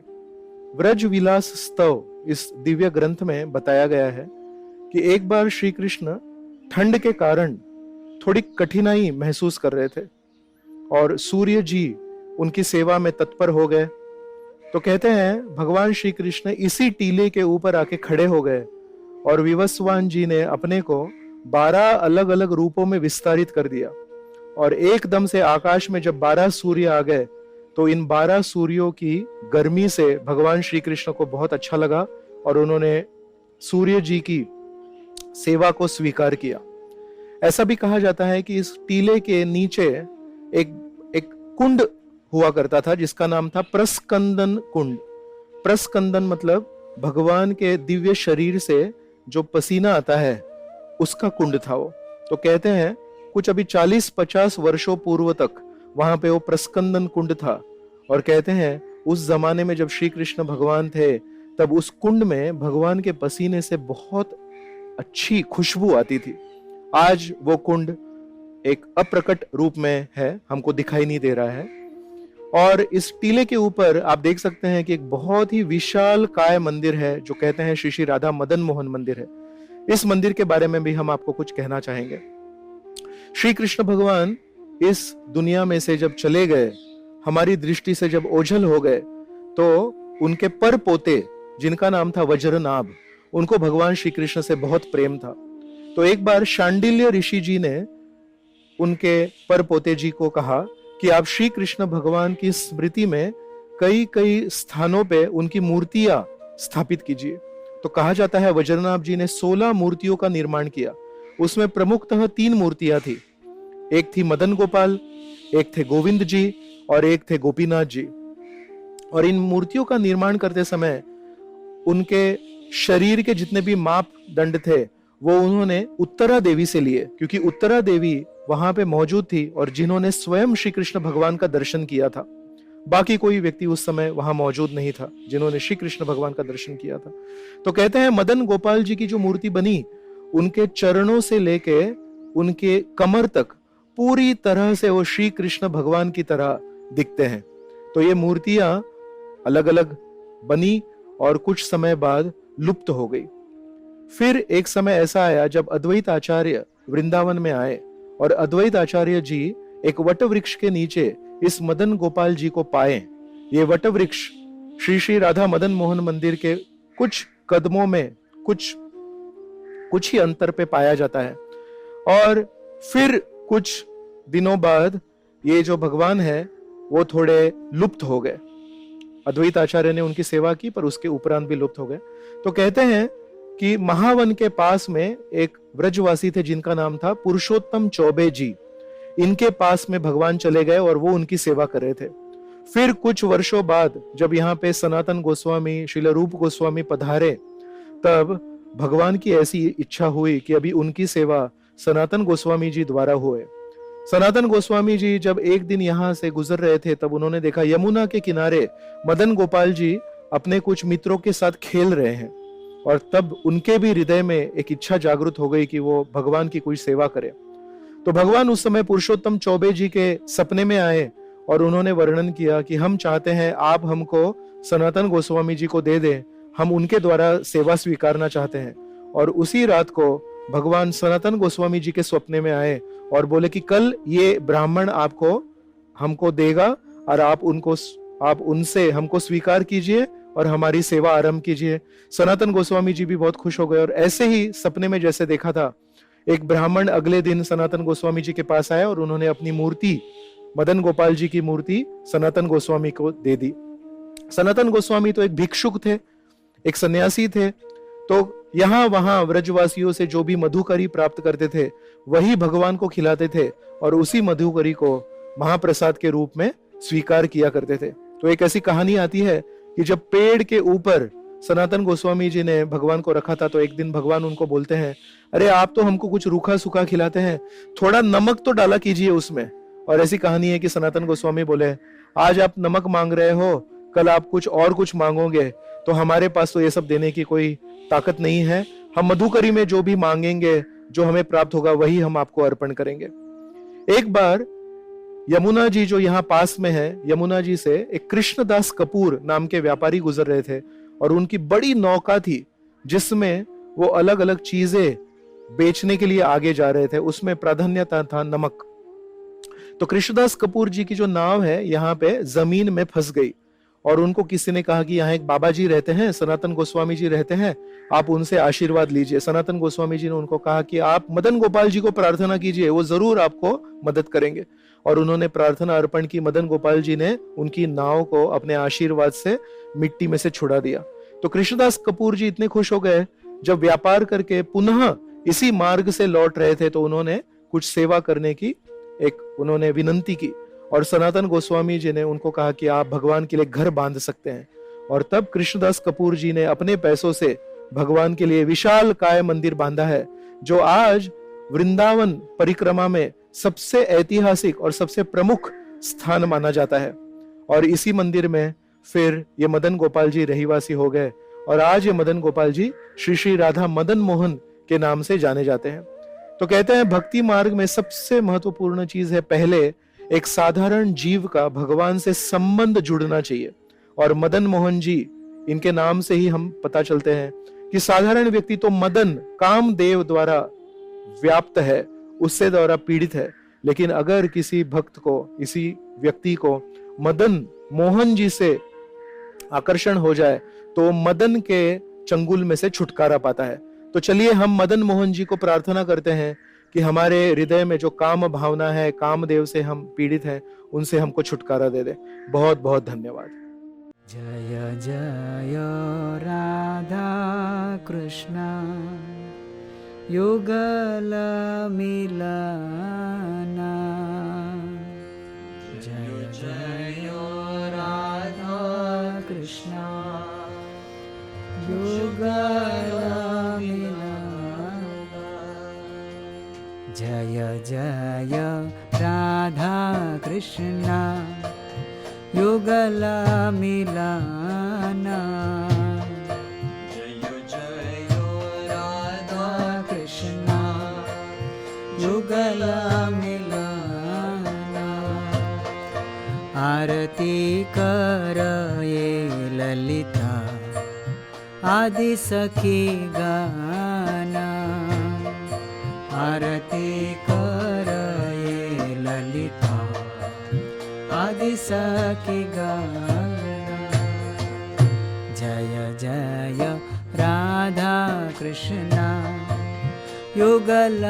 व्रज विलास स्तव इस दिव्य ग्रंथ में बताया गया है कि एक बार श्री कृष्ण ठंड के कारण थोड़ी कठिनाई महसूस कर रहे थे और सूर्य जी उनकी सेवा में तत्पर हो गए। तो कहते हैं भगवान श्री कृष्ण इसी टीले के ऊपर आके खड़े हो गए और विवस्वान जी ने अपने को 12 अलग अलग रूपों में विस्तारित कर दिया और एकदम से आकाश में जब 12 सूर्य आ गए तो इन 12 सूर्यों की गर्मी से भगवान श्री कृष्ण को बहुत अच्छा लगा और उन्होंने सूर्य जी की सेवा को स्वीकार किया। ऐसा भी कहा जाता है कि इस टीले के नीचे एक कुंड हुआ करता था जिसका नाम था प्रस्कंदन कुंड। प्रस्कंदन मतलब भगवान के दिव्य शरीर से जो पसीना आता है उसका कुंड था वो। तो कहते हैं कुछ अभी 40-50 वर्षों पूर्व तक वहां पे वो प्रस्कंदन कुंड था, और कहते हैं उस जमाने में जब श्री कृष्ण भगवान थे तब उस कुंड में भगवान के पसीने से बहुत अच्छी खुशबू आती थी। आज वो कुंड एक अप्रकट रूप में है, हमको दिखाई नहीं दे रहा है। और इस टीले के ऊपर आप देख सकते हैं कि एक बहुत ही विशाल काय मंदिर है जो कहते हैं श्री श्री राधा मदन मोहन मंदिर है। इस मंदिर के बारे में भी हम आपको कुछ कहना चाहेंगे। श्री कृष्ण भगवान इस दुनिया में से जब चले गए, हमारी दृष्टि से जब ओझल हो गए, तो उनके पर पोते जिनका नाम था वज्रनाभ, उनको भगवान श्री कृष्ण से बहुत प्रेम था। तो एक बार शांडिल्य ऋषि जी ने उनके पर पोते जी को कहा कि आप श्री कृष्ण भगवान की स्मृति में कई कई स्थानों पे उनकी मूर्तियां स्थापित कीजिए। तो कहा जाता है वज्रनाभ जी ने 16 मूर्तियों का निर्माण किया। उसमें प्रमुखतः 3 मूर्तियां थी। एक थी मदन गोपाल, एक थे गोविंद जी और एक थे गोपीनाथ जी। और इन मूर्तियों का निर्माण करते समय उनके शरीर के जितने भी मापदंड थे वो उन्होंने उत्तरा देवी से लिए, क्योंकि उत्तरा देवी वहां पे मौजूद थी और जिन्होंने स्वयं श्री कृष्ण भगवान का दर्शन किया था। बाकी कोई व्यक्ति उस समय वहां मौजूद नहीं था जिन्होंने श्री कृष्ण भगवान का दर्शन किया था। तो कहते हैं मदन गोपाल जी की जो मूर्ति बनी, उनके चरणों से लेके उनके कमर तक पूरी तरह से वो श्री कृष्ण भगवान की तरह दिखते हैं। तो ये मूर्तियां अलग अलग बनी और कुछ समय बाद लुप्त हो गई। फिर एक समय ऐसा आया जब अद्वैत आचार्य वृंदावन में आए और अद्वैत आचार्य जी एक वट वृक्ष के नीचे इस मदन गोपाल जी को पाए। ये वट वृक्ष श्री श्री राधा मदन मोहन मंदिर के कुछ कदमों में कुछ ही अंतर पे पाया जाता है। और फिर कुछ दिनों बाद ये जो भगवान है वो थोड़े लुप्त हो गए। अद्वैत आचार्य ने उनकी सेवा की पर उसके उपरांत भी लुप्त हो गए। तो कहते हैं कि महावन के पास में एक ब्रजवासी थे जिनका नाम था पुरुषोत्तम चौबे जी। इनके पास में भगवान चले गए और वो उनकी सेवा कर रहे थे। फिर कुछ वर्षों बाद जब यहाँ पे सनातन गोस्वामी, श्रील रूप गोस्वामी पधारे, तब भगवान की ऐसी इच्छा हुई कि अभी उनकी सेवा सनातन गोस्वामी जी द्वारा हुए। सनातन गोस्वामी जी जब एक दिन यहाँ से गुजर रहे थे तब उन्होंने देखा यमुना के किनारे मदन गोपाल जी अपने कुछ मित्रों के साथ खेल रहे हैं, और तब उनके भी हृदय में एक इच्छा जागृत हो गई कि वो भगवान की कोई सेवा करे। तो भगवान उस समय पुरुषोत्तम चौबे जी के सपने में आए और उन्होंने वर्णन किया कि हम चाहते हैं आप हमको सनातन गोस्वामी जी को दे दें, हम उनके द्वारा सेवा स्वीकारना चाहते हैं। और उसी रात को भगवान सनातन गोस्वामी जी के स्वप्ने में आए और बोले कि कल ये ब्राह्मण आपको हमको देगा और आप उनसे हमको स्वीकार कीजिए और हमारी सेवा आरंभ कीजिए। सनातन गोस्वामी जी भी बहुत खुश हो गए और ऐसे ही सपने में जैसे देखा था, एक ब्राह्मण अगले दिन सनातन गोस्वामी जी के पास आया और उन्होंने अपनी मूर्ति, मदन गोपाल जी की मूर्ति सनातन गोस्वामी को दे दी। सनातन गोस्वामी तो एक भिक्षुक थे, एक सन्यासी थे, तो यहाँ वहां व्रजवासियों से जो भी मधुकरी प्राप्त करते थे वही भगवान को खिलाते थे और उसी मधुकरी को महाप्रसाद के रूप में स्वीकार किया करते थे। तो एक ऐसी कहानी आती है कि जब पेड़ के ऊपर सनातन गोस्वामी जी ने भगवान को रखा था तो एक दिन भगवान उनको बोलते हैं, अरे आप तो हमको कुछ रूखा सूखा खिलाते हैं, थोड़ा नमक तो डाला कीजिए उसमें। और ऐसी कहानी है कि सनातन गोस्वामी बोले, आज आप नमक मांग रहे हो, कल आप कुछ मांगोगे तो हमारे पास तो ये सब देने की कोई ताकत नहीं है, हम मधुकरी में जो भी मांगेंगे, जो हमें प्राप्त होगा वही हम आपको अर्पण करेंगे। एक बार यमुना जी जो यहाँ पास में है, यमुना जी से एक कृष्णदास कपूर नाम के व्यापारी गुजर रहे थे और उनकी बड़ी नौका थी जिसमें वो अलग अलग चीजें बेचने के लिए आगे जा रहे थे, उसमें प्राधान्यता था नमक। तो कृष्णदास कपूर जी की जो नाव है यहाँ पे जमीन में फंस गई और उनको किसी ने कहा कि यहाँ एक बाबा जी रहते हैं, सनातन गोस्वामी जी रहते हैं, आप उनसे आशीर्वाद लीजिए। सनातन गोस्वामी जी ने उनको कहा कि आप मदन गोपाल जी को प्रार्थना कीजिए, वो जरूर आपको मदद करेंगे। और उन्होंने प्रार्थना अर्पण की। मदन गोपाल जी ने उनकी नाव को अपने आशीर्वाद से मिट्टी में से छुड़ा दिया। तो कृष्णदास कपूर जी इतने खुश हो गए, जब व्यापार करके पुनः इसी मार्ग से लौट रहे थे तो उन्होंने कुछ सेवा करने की उन्होंने विनंती की। और सनातन गोस्वामी जी ने उनको कहा कि आप भगवान के लिए घर बांध सकते हैं। और तब कृष्णदास कपूर जी ने अपने पैसों से भगवान के लिए विशाल काय मंदिर बांधा है, जो आज वृंदावन परिक्रमा में सबसे ऐतिहासिक और सबसे प्रमुख स्थान माना जाता है। और इसी मंदिर में फिर ये मदन गोपाल जी रहीवासी हो गए और आज ये मदन गोपाल जी श्री श्री राधा मदन मोहन के नाम से जाने जाते हैं। तो कहते हैं भक्ति मार्ग में सबसे महत्वपूर्ण चीज है, पहले एक साधारण जीव का भगवान से संबंध जुड़ना चाहिए। और मदन मोहन जी, इनके नाम से ही हम पता चलते हैं कि साधारण व्यक्ति तो मदन कामदेव द्वारा व्याप्त है, उससे द्वारा पीड़ित है, लेकिन अगर किसी भक्त को, इसी व्यक्ति को मदन मोहन जी से आकर्षण हो जाए तो मदन के चंगुल में से छुटकारा पाता है। तो चलिए हम मदन मोहन जी को प्रार्थना करते हैं कि हमारे हृदय में जो काम भावना है, कामदेव से हम पीड़ित हैं, उनसे हमको छुटकारा दे दे। बहुत बहुत धन्यवाद। जय जय राधा कृष्ण युगल मिलना। जय जय राधा कृष्ण युगल मिलना। जय जय राधा कृष्ण युगल मिलना। जय जय राधा कृष्ण युगल मिलना। आरती कर ये ललिता आदि सखी गाना। आरती कर ये ललिता आदि सखी गाना। जय जय राधा कृष्ण युगल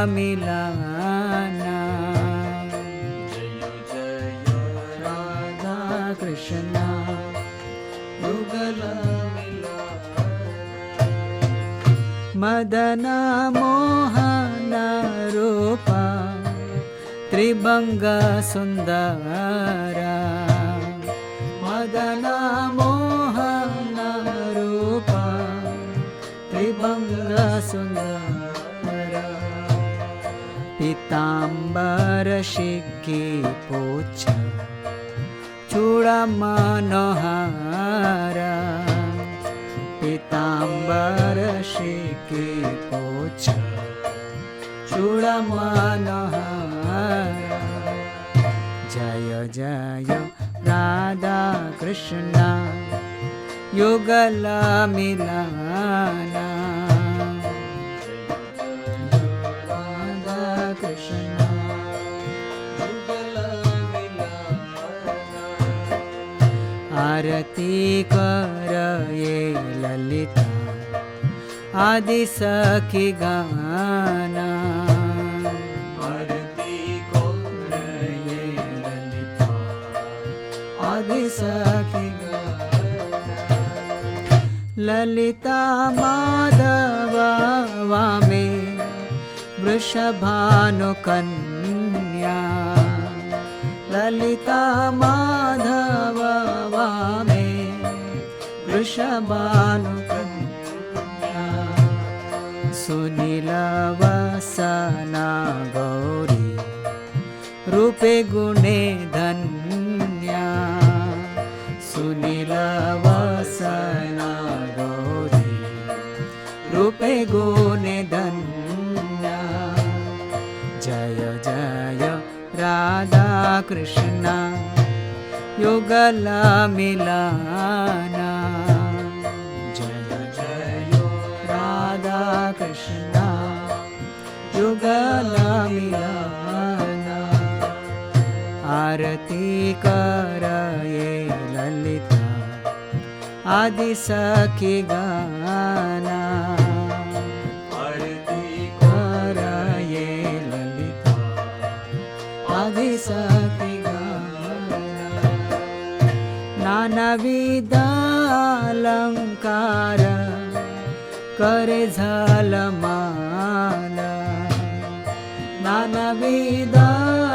मिलना। जय जय राधा कृष्ण युगल मिलना। मदन मोहन रूपा त्रिभंग सुंदरा। मदन मोहन रूपा त्रिभंग सुंदरा। पीतांबर शिखी पोछ चूड़ा मनोहारा। पीतांबर शिखी पोछ चूड़ा मनोहारा। जय जय राधा कृष्ण युगल मिलना। राधा कृष्ण युगल मिलना। आरती कर ये ललिता आदि सखी गाना। आरती कर ये ललिता आदि सखी गाना। ललिता माधव वामे वृषभानु कन्या। ललिता माधव वामे वृषभानु कन्या। सुनील वसना गौरी रूपे गुणे धन्या। सुनील वसना गौरी रूपे गुणे धन्या। जय जय राधा कृष्ण युगल मिलना। जय जय राधा कृष्ण युगल मिलना। आरती कर ये ललिता आदि सखी गाना आरती कराये ललिता आदि सखी गाना नानाविध अलंकार करे झलमाल नानाविध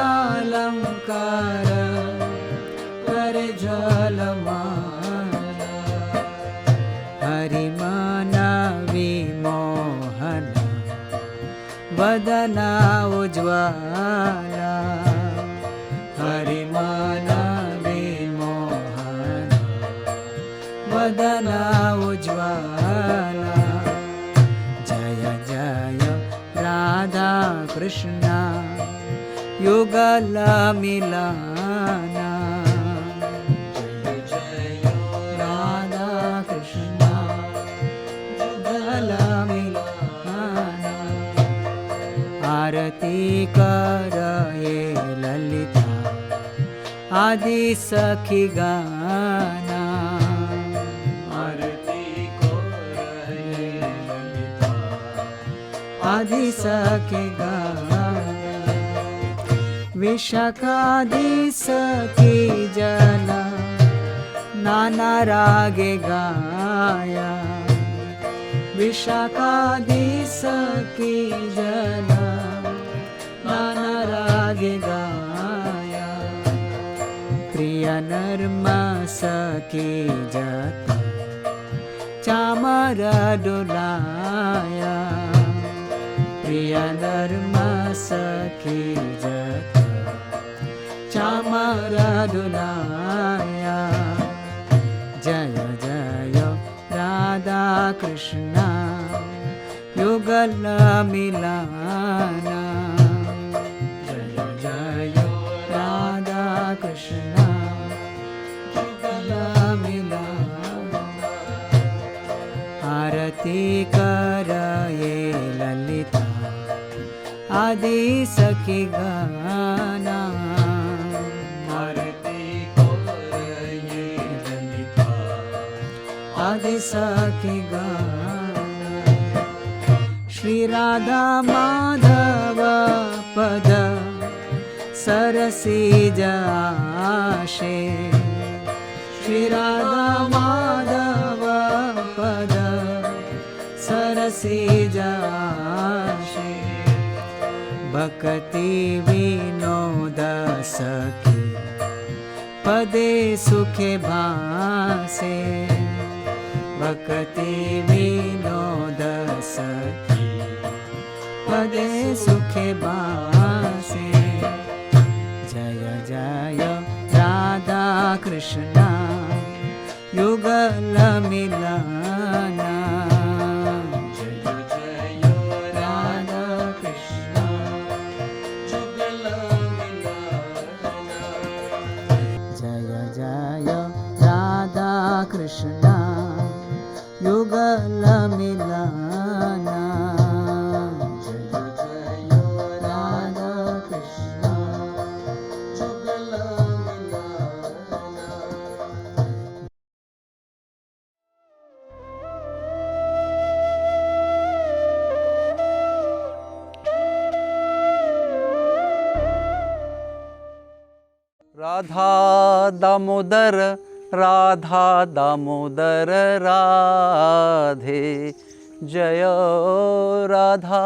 अलंकार करे झलमाल हरिमन विमोहन वदना उज्ज्वला हरिमन विमोहन वदना उज्ज्वला जय जय राधा कृष्ण युगल मिलना जय जय राधा कृष्ण युगल मिलना आरती करये ललिता आदि सखी गाना आरती करये ललिता आदि सखी गाना विशाखादि सखी जना नाना रागे गाया विशाखादि सखी जना नाना रागे गाया प्रिय नर्मा सखी जता चामर डुलाया प्रिय नर्मा सखी जता चामर डुलाया जय जय राधा कृष्ण युगल मिलाना जय जय राधा कृष्ण युगल मिलाना आरती करये ललिता आदि सखी गाना आरती करये ललिता आदि सखी गाना श्री राधा माधव पद सरसीज आशे श्री राधा माधव पद सरसीज आशे भक्ति विनोद सखी पदे सुखे भासे भक्ति विनोद सखी पदे सुखे भासे जय जय राधा कृष्ण युगल मिलना जय जय राधा कृष्ण युगल मिलना जय जय राधा कृष्ण युगल मिलना जय जय राधा कृष्ण युगल मिलना राधा दामोदर राधे जय राधा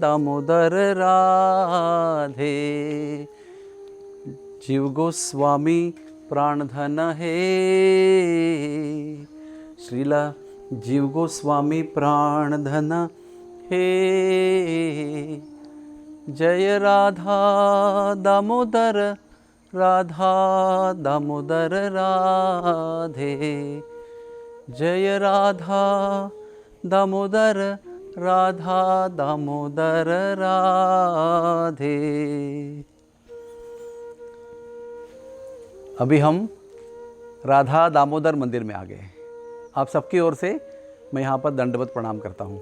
दामोदर राधे जीव गोस्वामी प्राणधन है श्रीला जीव गोस्वामी प्राणधन है जय राधा दामोदर राधे जय राधा दामोदर राधे। अभी हम राधा दामोदर मंदिर में आ गए। आप सबकी ओर से मैं यहाँ पर दंडवत प्रणाम करता हूँ।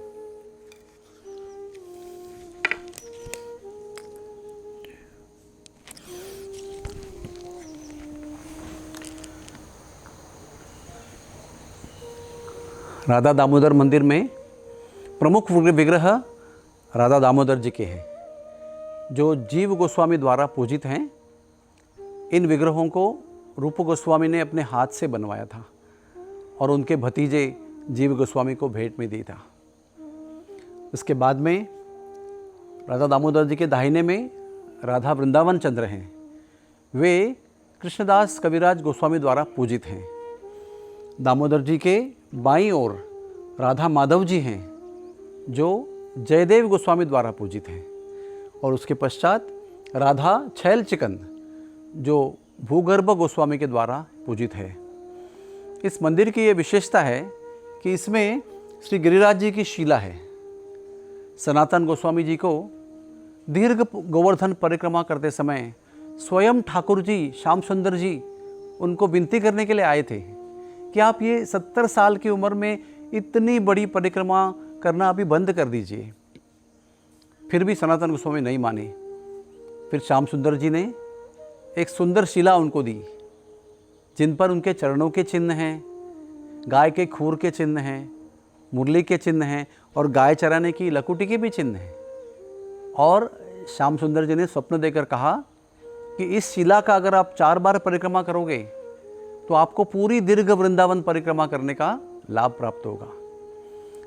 राधा दामोदर मंदिर में प्रमुख विग्रह राधा दामोदर जी के हैं, जो जीव गोस्वामी द्वारा पूजित हैं। इन विग्रहों को रूप गोस्वामी ने अपने हाथ से बनवाया था और उनके भतीजे जीव गोस्वामी को भेंट में दिया था। उसके बाद में राधा दामोदर जी के दाहिने में राधा वृंदावन चंद्र हैं। वे कृष्णदास कविराज गोस्वामी द्वारा पूजित हैं। दामोदर जी के बाईं ओर राधा माधव जी हैं, जो जयदेव गोस्वामी द्वारा पूजित हैं। और उसके पश्चात राधा छैल चिकन, जो भूगर्भ गोस्वामी के द्वारा पूजित है। इस मंदिर की ये विशेषता है कि इसमें श्री गिरिराज जी की शिला है। सनातन गोस्वामी जी को दीर्घ गोवर्धन परिक्रमा करते समय स्वयं ठाकुर जी, श्याम सुंदर जी उनको विनती करने के लिए आए थे कि आप ये 70 साल की उम्र में इतनी बड़ी परिक्रमा करना अभी बंद कर दीजिए। फिर भी सनातन गोस्वामी नहीं माने। फिर श्याम सुंदर जी ने एक सुंदर शिला उनको दी, जिन पर उनके चरणों के चिन्ह हैं, गाय के खूर के चिन्ह हैं, मुरली के चिन्ह हैं और गाय चराने की लकुटी के भी चिन्ह हैं। और श्याम सुंदर जी ने स्वप्न देकर कहा कि इस शिला का अगर आप 4 बार परिक्रमा करोगे तो आपको पूरी दीर्घ वृंदावन परिक्रमा करने का लाभ प्राप्त होगा।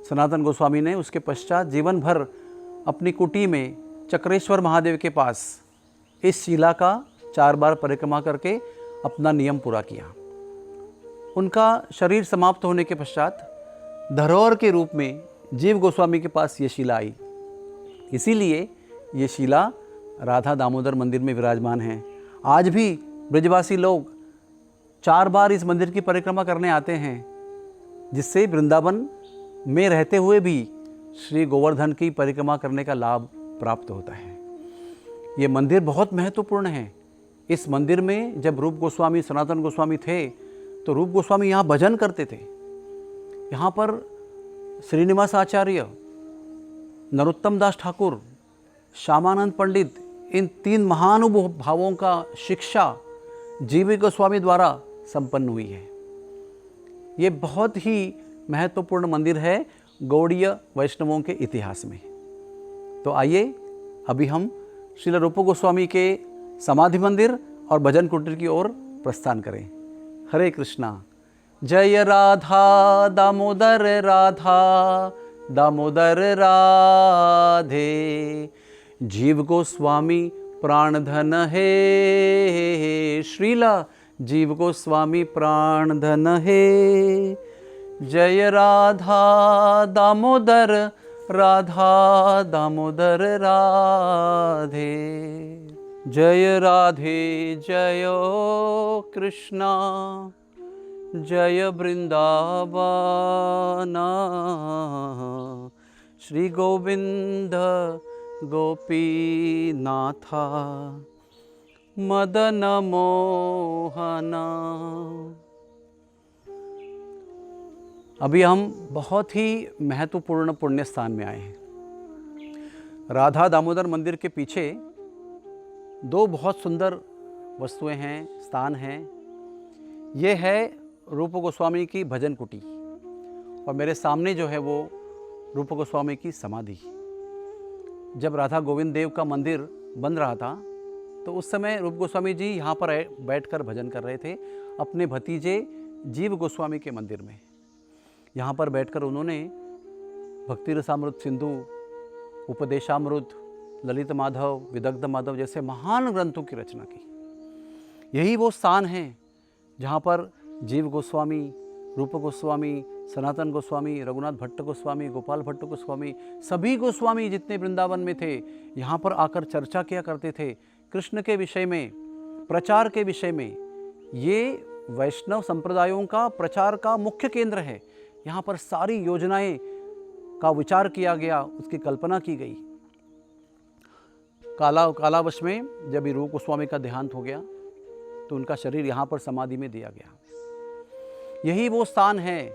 सनातन गोस्वामी ने उसके पश्चात जीवन भर अपनी कुटी में चक्रेश्वर महादेव के पास इस शिला का 4 बार परिक्रमा करके अपना नियम पूरा किया। उनका शरीर समाप्त होने के पश्चात धरोहर के रूप में जीव गोस्वामी के पास ये शिला आई। इसीलिए ये शिला राधा दामोदर मंदिर में विराजमान है। आज भी ब्रजवासी लोग 4 बार इस मंदिर की परिक्रमा करने आते हैं, जिससे वृंदावन में रहते हुए भी श्री गोवर्धन की परिक्रमा करने का लाभ प्राप्त होता है। ये मंदिर बहुत महत्वपूर्ण है। इस मंदिर में जब रूप गोस्वामी, सनातन गोस्वामी थे तो रूप गोस्वामी यहाँ भजन करते थे। यहाँ पर श्रीनिवास आचार्य, नरोत्तम दास ठाकुर, श्यामानंद पंडित, इन 3 महानुभावों का शिक्षा जीव गोस्वामी द्वारा संपन्न हुई है। ये बहुत ही महत्वपूर्ण मंदिर है गौड़ीय वैष्णवों के इतिहास में। तो आइए अभी हम श्रील रूप गोस्वामी के समाधि मंदिर और भजन कुटीर की ओर प्रस्थान करें। हरे कृष्णा। जय राधा दामोदर राधा दामोदर राधे, जीव गोस्वामी प्राण धन है, श्रीला जीव गोस्वामी प्राण धन है। जय राधा दामोदर राधा दामोदर राधे, जय राधे जय कृष्णा, जय वृंदावन श्री गोविंद गोपीनाथा मदन मोहना। अभी हम बहुत ही महत्वपूर्ण पुण्य स्थान में आए हैं। राधा दामोदर मंदिर के पीछे 2 बहुत सुंदर वस्तुएं हैं, स्थान हैं। ये है रूप गोस्वामी की भजन कुटी और मेरे सामने जो है वो रूप गोस्वामी की समाधि। जब राधा गोविंद देव का मंदिर बन रहा था तो उस समय रूप गोस्वामी जी यहाँ पर बैठकर भजन कर रहे थे अपने भतीजे जीव गोस्वामी के मंदिर में। यहाँ पर बैठकर उन्होंने भक्ति रसामृत सिंधु, उपदेशामृत, ललित माधव, विदग्ध माधव जैसे महान ग्रंथों की रचना की। यही वो स्थान है जहाँ पर जीव गोस्वामी, रूप गोस्वामी, सनातन गोस्वामी, रघुनाथ भट्ट गोस्वामी, गोपाल भट्ट गोस्वामी, सभी गोस्वामी जितने वृंदावन में थे यहाँ पर आकर चर्चा किया करते थे कृष्ण के विषय में, प्रचार के विषय में। ये वैष्णव संप्रदायों का प्रचार का मुख्य केंद्र है। यहाँ पर सारी योजनाएं का विचार किया गया, उसकी कल्पना की गई। कालावश में जब रूप गोस्वामी का देहांत हो गया तो उनका शरीर यहाँ पर समाधि में दिया गया। यही वो स्थान है।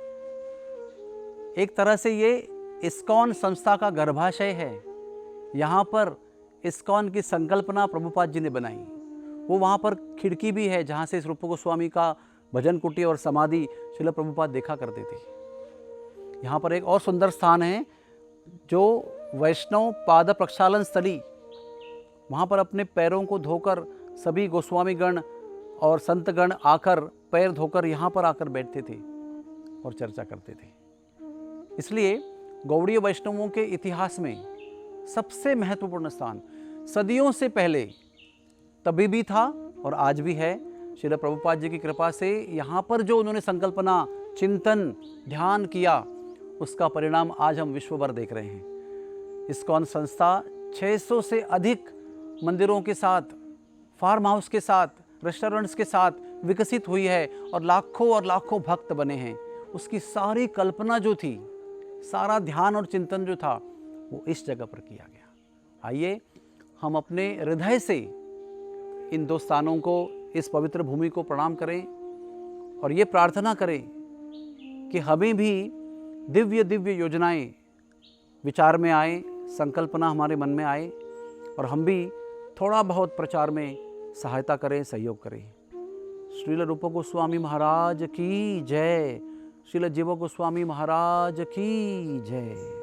एक तरह से ये इस्कॉन संस्था का गर्भाशय है। यहाँ पर इस्कॉन की संकल्पना प्रभुपाद जी ने बनाई। वो वहाँ पर खिड़की भी है जहाँ से इस रूप गोस्वामी का भजन कुटी और समाधि श्रील प्रभुपाद देखा करते थे। यहाँ पर एक और सुंदर स्थान है जो वैष्णव पाद प्रक्षालन स्थली। वहाँ पर अपने पैरों को धोकर सभी गोस्वामी गण और संतगण आकर पैर धोकर यहाँ पर आकर बैठते थे और चर्चा करते थे। इसलिए गौड़ीय वैष्णवों के इतिहास में सबसे महत्वपूर्ण स्थान सदियों से पहले तभी भी था और आज भी है। श्रील प्रभुपाद जी की कृपा से यहाँ पर जो उन्होंने संकल्पना, चिंतन, ध्यान किया, उसका परिणाम आज हम विश्व भर देख रहे हैं। इस्कॉन संस्था 600 से अधिक मंदिरों के साथ, फार्म हाउस के साथ, रेस्टोरेंट्स के साथ विकसित हुई है और लाखों भक्त बने हैं। उसकी सारी कल्पना जो थी, सारा ध्यान और चिंतन जो था, वो इस जगह पर किया गया। आइए हम अपने हृदय से इन दो स्थानों को, इस पवित्र भूमि को प्रणाम करें और ये प्रार्थना करें कि हमें भी दिव्य दिव्य योजनाएं विचार में आए, संकल्पना हमारे मन में आए और हम भी थोड़ा बहुत प्रचार में सहायता करें, सहयोग करें। श्रील रूप गोस्वामी महाराज की जय। श्रील जीव गोस्वामी महाराज की जय।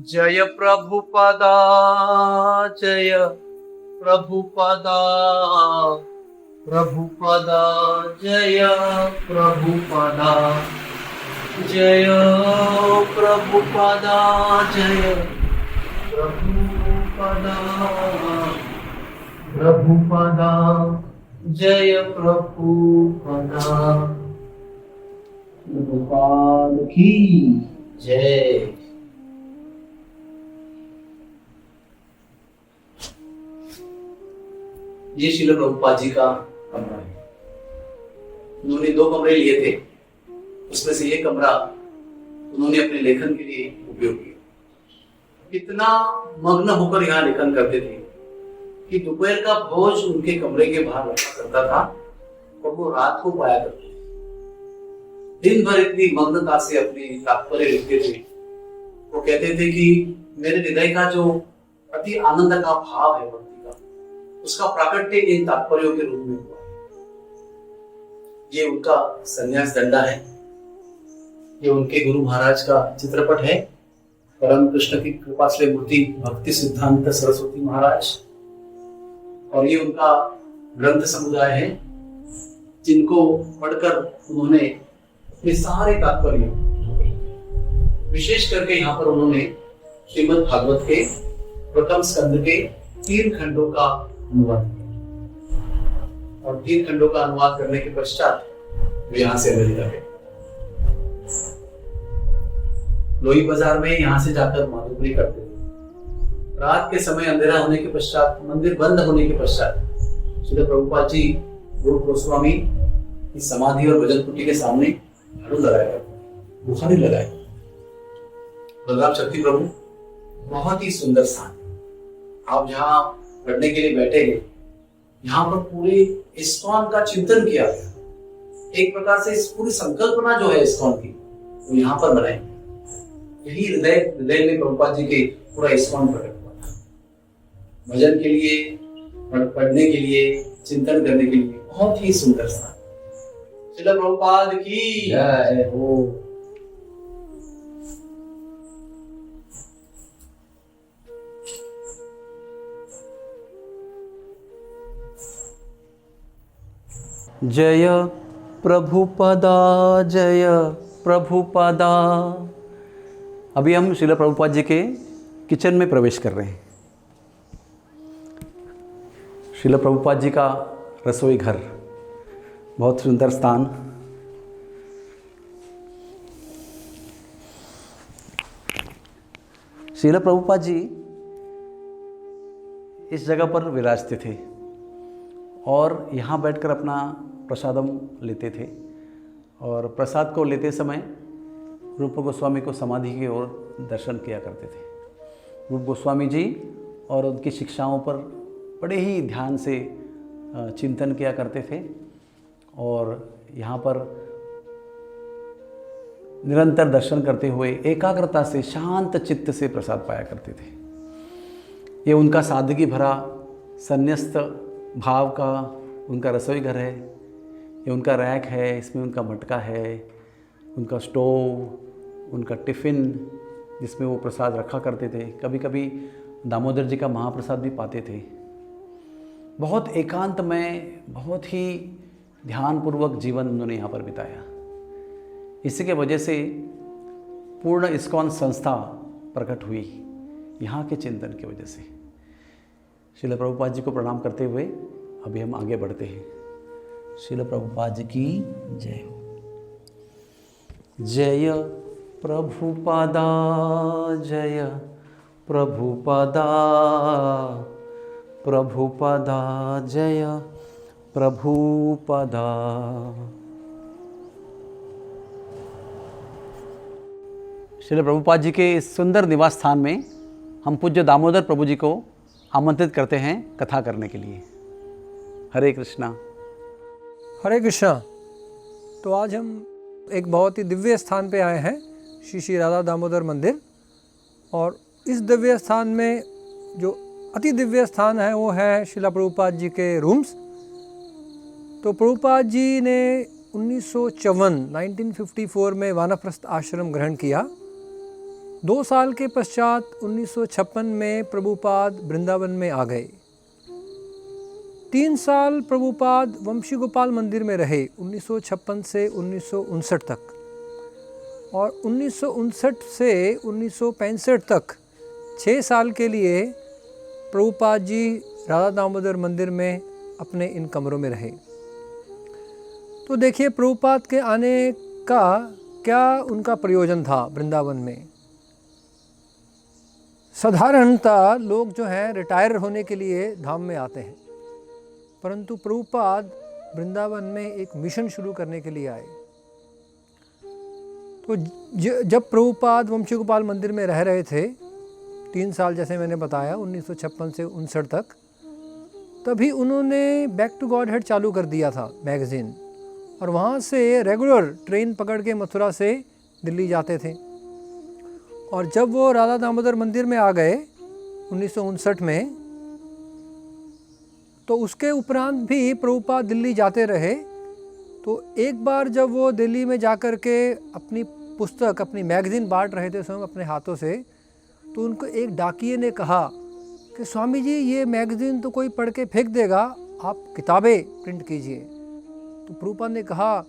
जय प्रभुपदा, जय प्रभुपदा, प्रभुपदा जय प्रभुपदा, जय प्रभुपदा, जय प्रभुपदा, प्रभुपदा जय प्रभुपदा। प्रभुपाद की जय। ये श्रील प्रभुपाद जी का कमरा है। उन्होंने 2 कमरे लिए थे, उसमें से ये कमरा उन्होंने अपने लेखन के लिए उपयोग किया। इतना मग्न होकर यहाँ लेखन करते थे कि दोपहर का भोज उनके कमरे के बाहर रखा करता था और वो रात को पाया करते थे। दिन भर इतनी मग्नता से अपने तात्पर्य लिखते थे। वो कहते थे कि मेरे हृदय का जो अति आनंद का भाव है, उसका प्राकट्य इन तात्पर्यों के रूप में हुआ है। ये उनका संन्यास दंडा है। ये उनके गुरु महाराज का चित्रपट है। परम कृष्ण की कृपा से मूर्ति भक्ति सिद्धांत सरस्वती महाराज। और ये उनका ग्रंथ समुदाय है, जिनको पढ़कर उन्होंने अपने सारे तात्पर्य, विशेष करके यहाँ पर उन्होंने श्रीमद् भागवत के प्रथम स्कंद के 3 खंडों का अनुवाद किया। और 3 खंडों का अनुवाद करने के पश्चात वे यहाँ से अमेरिका गए। लोही बाजार में यहाँ से जाकर माधुकरी करते थे। रात के समय अंधेरा होने के पश्चात, मंदिर बंद होने के पश्चात, श्रील प्रभुपाद जी रूप गोस्वामी की समाधि और भजन कुटी के सामने झाड़ू लगाया करते, बुखारी लगाए। बलराम शक्ति प्रभु बहुत ही सुंदर स्थान। आप जहाँ पढ़ने के लिए बैठे हैं, यहाँ पर पूरे इस्कॉन का चिंतन किया गया। एक प्रकार से इस पूरी संकल्पना जो है इस्कॉन की, वो यहाँ पर बनाई। यही हृदय में प्रभुपाद जी के पूरा इस्कॉन प्रकट हुआ था। भजन के लिए, पढ़ने के लिए, चिंतन करने के लिए बहुत ही सुंदर स्थान। श्रील प्रभुपाद की जय हो। जय प्रभुपदा, जय प्रभुपदा। अभी हम श्रील प्रभुपाद जी के किचन में प्रवेश कर रहे हैं। श्रील प्रभुपाद जी का रसोई घर, बहुत सुंदर स्थान। श्रील प्रभुपाद जी इस जगह पर विराजते थे और यहाँ बैठकर अपना प्रसादम लेते थे, और प्रसाद को लेते समय रूप गोस्वामी को समाधि की ओर दर्शन किया करते थे। रूप गोस्वामी जी और उनकी शिक्षाओं पर बड़े ही ध्यान से चिंतन किया करते थे और यहाँ पर निरंतर दर्शन करते हुए एकाग्रता से शांत चित्त से प्रसाद पाया करते थे। ये उनका सादगी भरा संन्यस्त भाव का उनका रसोई घर है, ये उनका रैक है, इसमें उनका मटका है, उनका स्टोव, उनका टिफ़िन जिसमें वो प्रसाद रखा करते थे। कभी कभी दामोदर जी का महाप्रसाद भी पाते थे। बहुत एकांत में, बहुत ही ध्यानपूर्वक जीवन उन्होंने यहाँ पर बिताया। इसी के वजह से पूर्ण इस्कॉन संस्था प्रकट हुई, यहाँ के चिंतन की वजह से। श्रील प्रभुपाद जी को प्रणाम करते हुए अभी हम आगे बढ़ते हैं। श्रील प्रभुपाद जी की जय हो। जय प्रभुपादा, जय प्रभुपादा, प्रभुपादा जय प्रभुपादा। श्रील प्रभुपाद जी के इस सुंदर निवास स्थान में हम पूज्य दामोदर प्रभु जी को आमंत्रित करते हैं कथा करने के लिए। हरे कृष्णा। हरे कृष्णा। तो आज हम एक बहुत ही दिव्य स्थान पे आए हैं, श्री श्री राधा दामोदर मंदिर। और इस दिव्य स्थान में जो अति दिव्य स्थान है वो है श्रीला प्रभुपाद जी के रूम्स। तो प्रभुपाद जी ने 1954 में वानप्रस्थ आश्रम ग्रहण किया। 2 साल के पश्चात 1956 में प्रभुपाद वृंदावन में आ गए। 3 साल प्रभुपाद वंशी गोपाल मंदिर में रहे, 1956 से 1959 तक। और 1959 से 1965 तक 6 साल के लिए प्रभुपाद जी राधा दामोदर मंदिर में अपने इन कमरों में रहे। तो देखिए प्रभुपाद के आने का क्या उनका प्रयोजन था वृंदावन में। साधारणतः लोग जो हैं रिटायर होने के लिए धाम में आते हैं, परंतु प्रभुपाद वृंदावन में एक मिशन शुरू करने के लिए आए। तो जब प्रभुपाद वंशी गोपाल मंदिर में रह रहे थे 3 साल, जैसे मैंने बताया 1956 से 1959 तक, तभी उन्होंने बैक टू गॉड हेड चालू कर दिया था मैगज़ीन, और वहाँ से रेगुलर ट्रेन पकड़ के मथुरा से दिल्ली जाते थे। और जब वो राधा दामोदर मंदिर में आ गए 1959 में, तो उसके उपरांत भी प्रभुपाद दिल्ली जाते रहे। तो एक बार जब वो दिल्ली में जाकर के अपनी पुस्तक, अपनी मैगज़ीन बांट रहे थे स्वयं अपने हाथों से, तो उनको एक डाकिये ने कहा कि स्वामी जी ये मैगज़ीन तो कोई पढ़ के फेंक देगा, आप किताबें प्रिंट कीजिए। तो प्रभुपाद ने कहा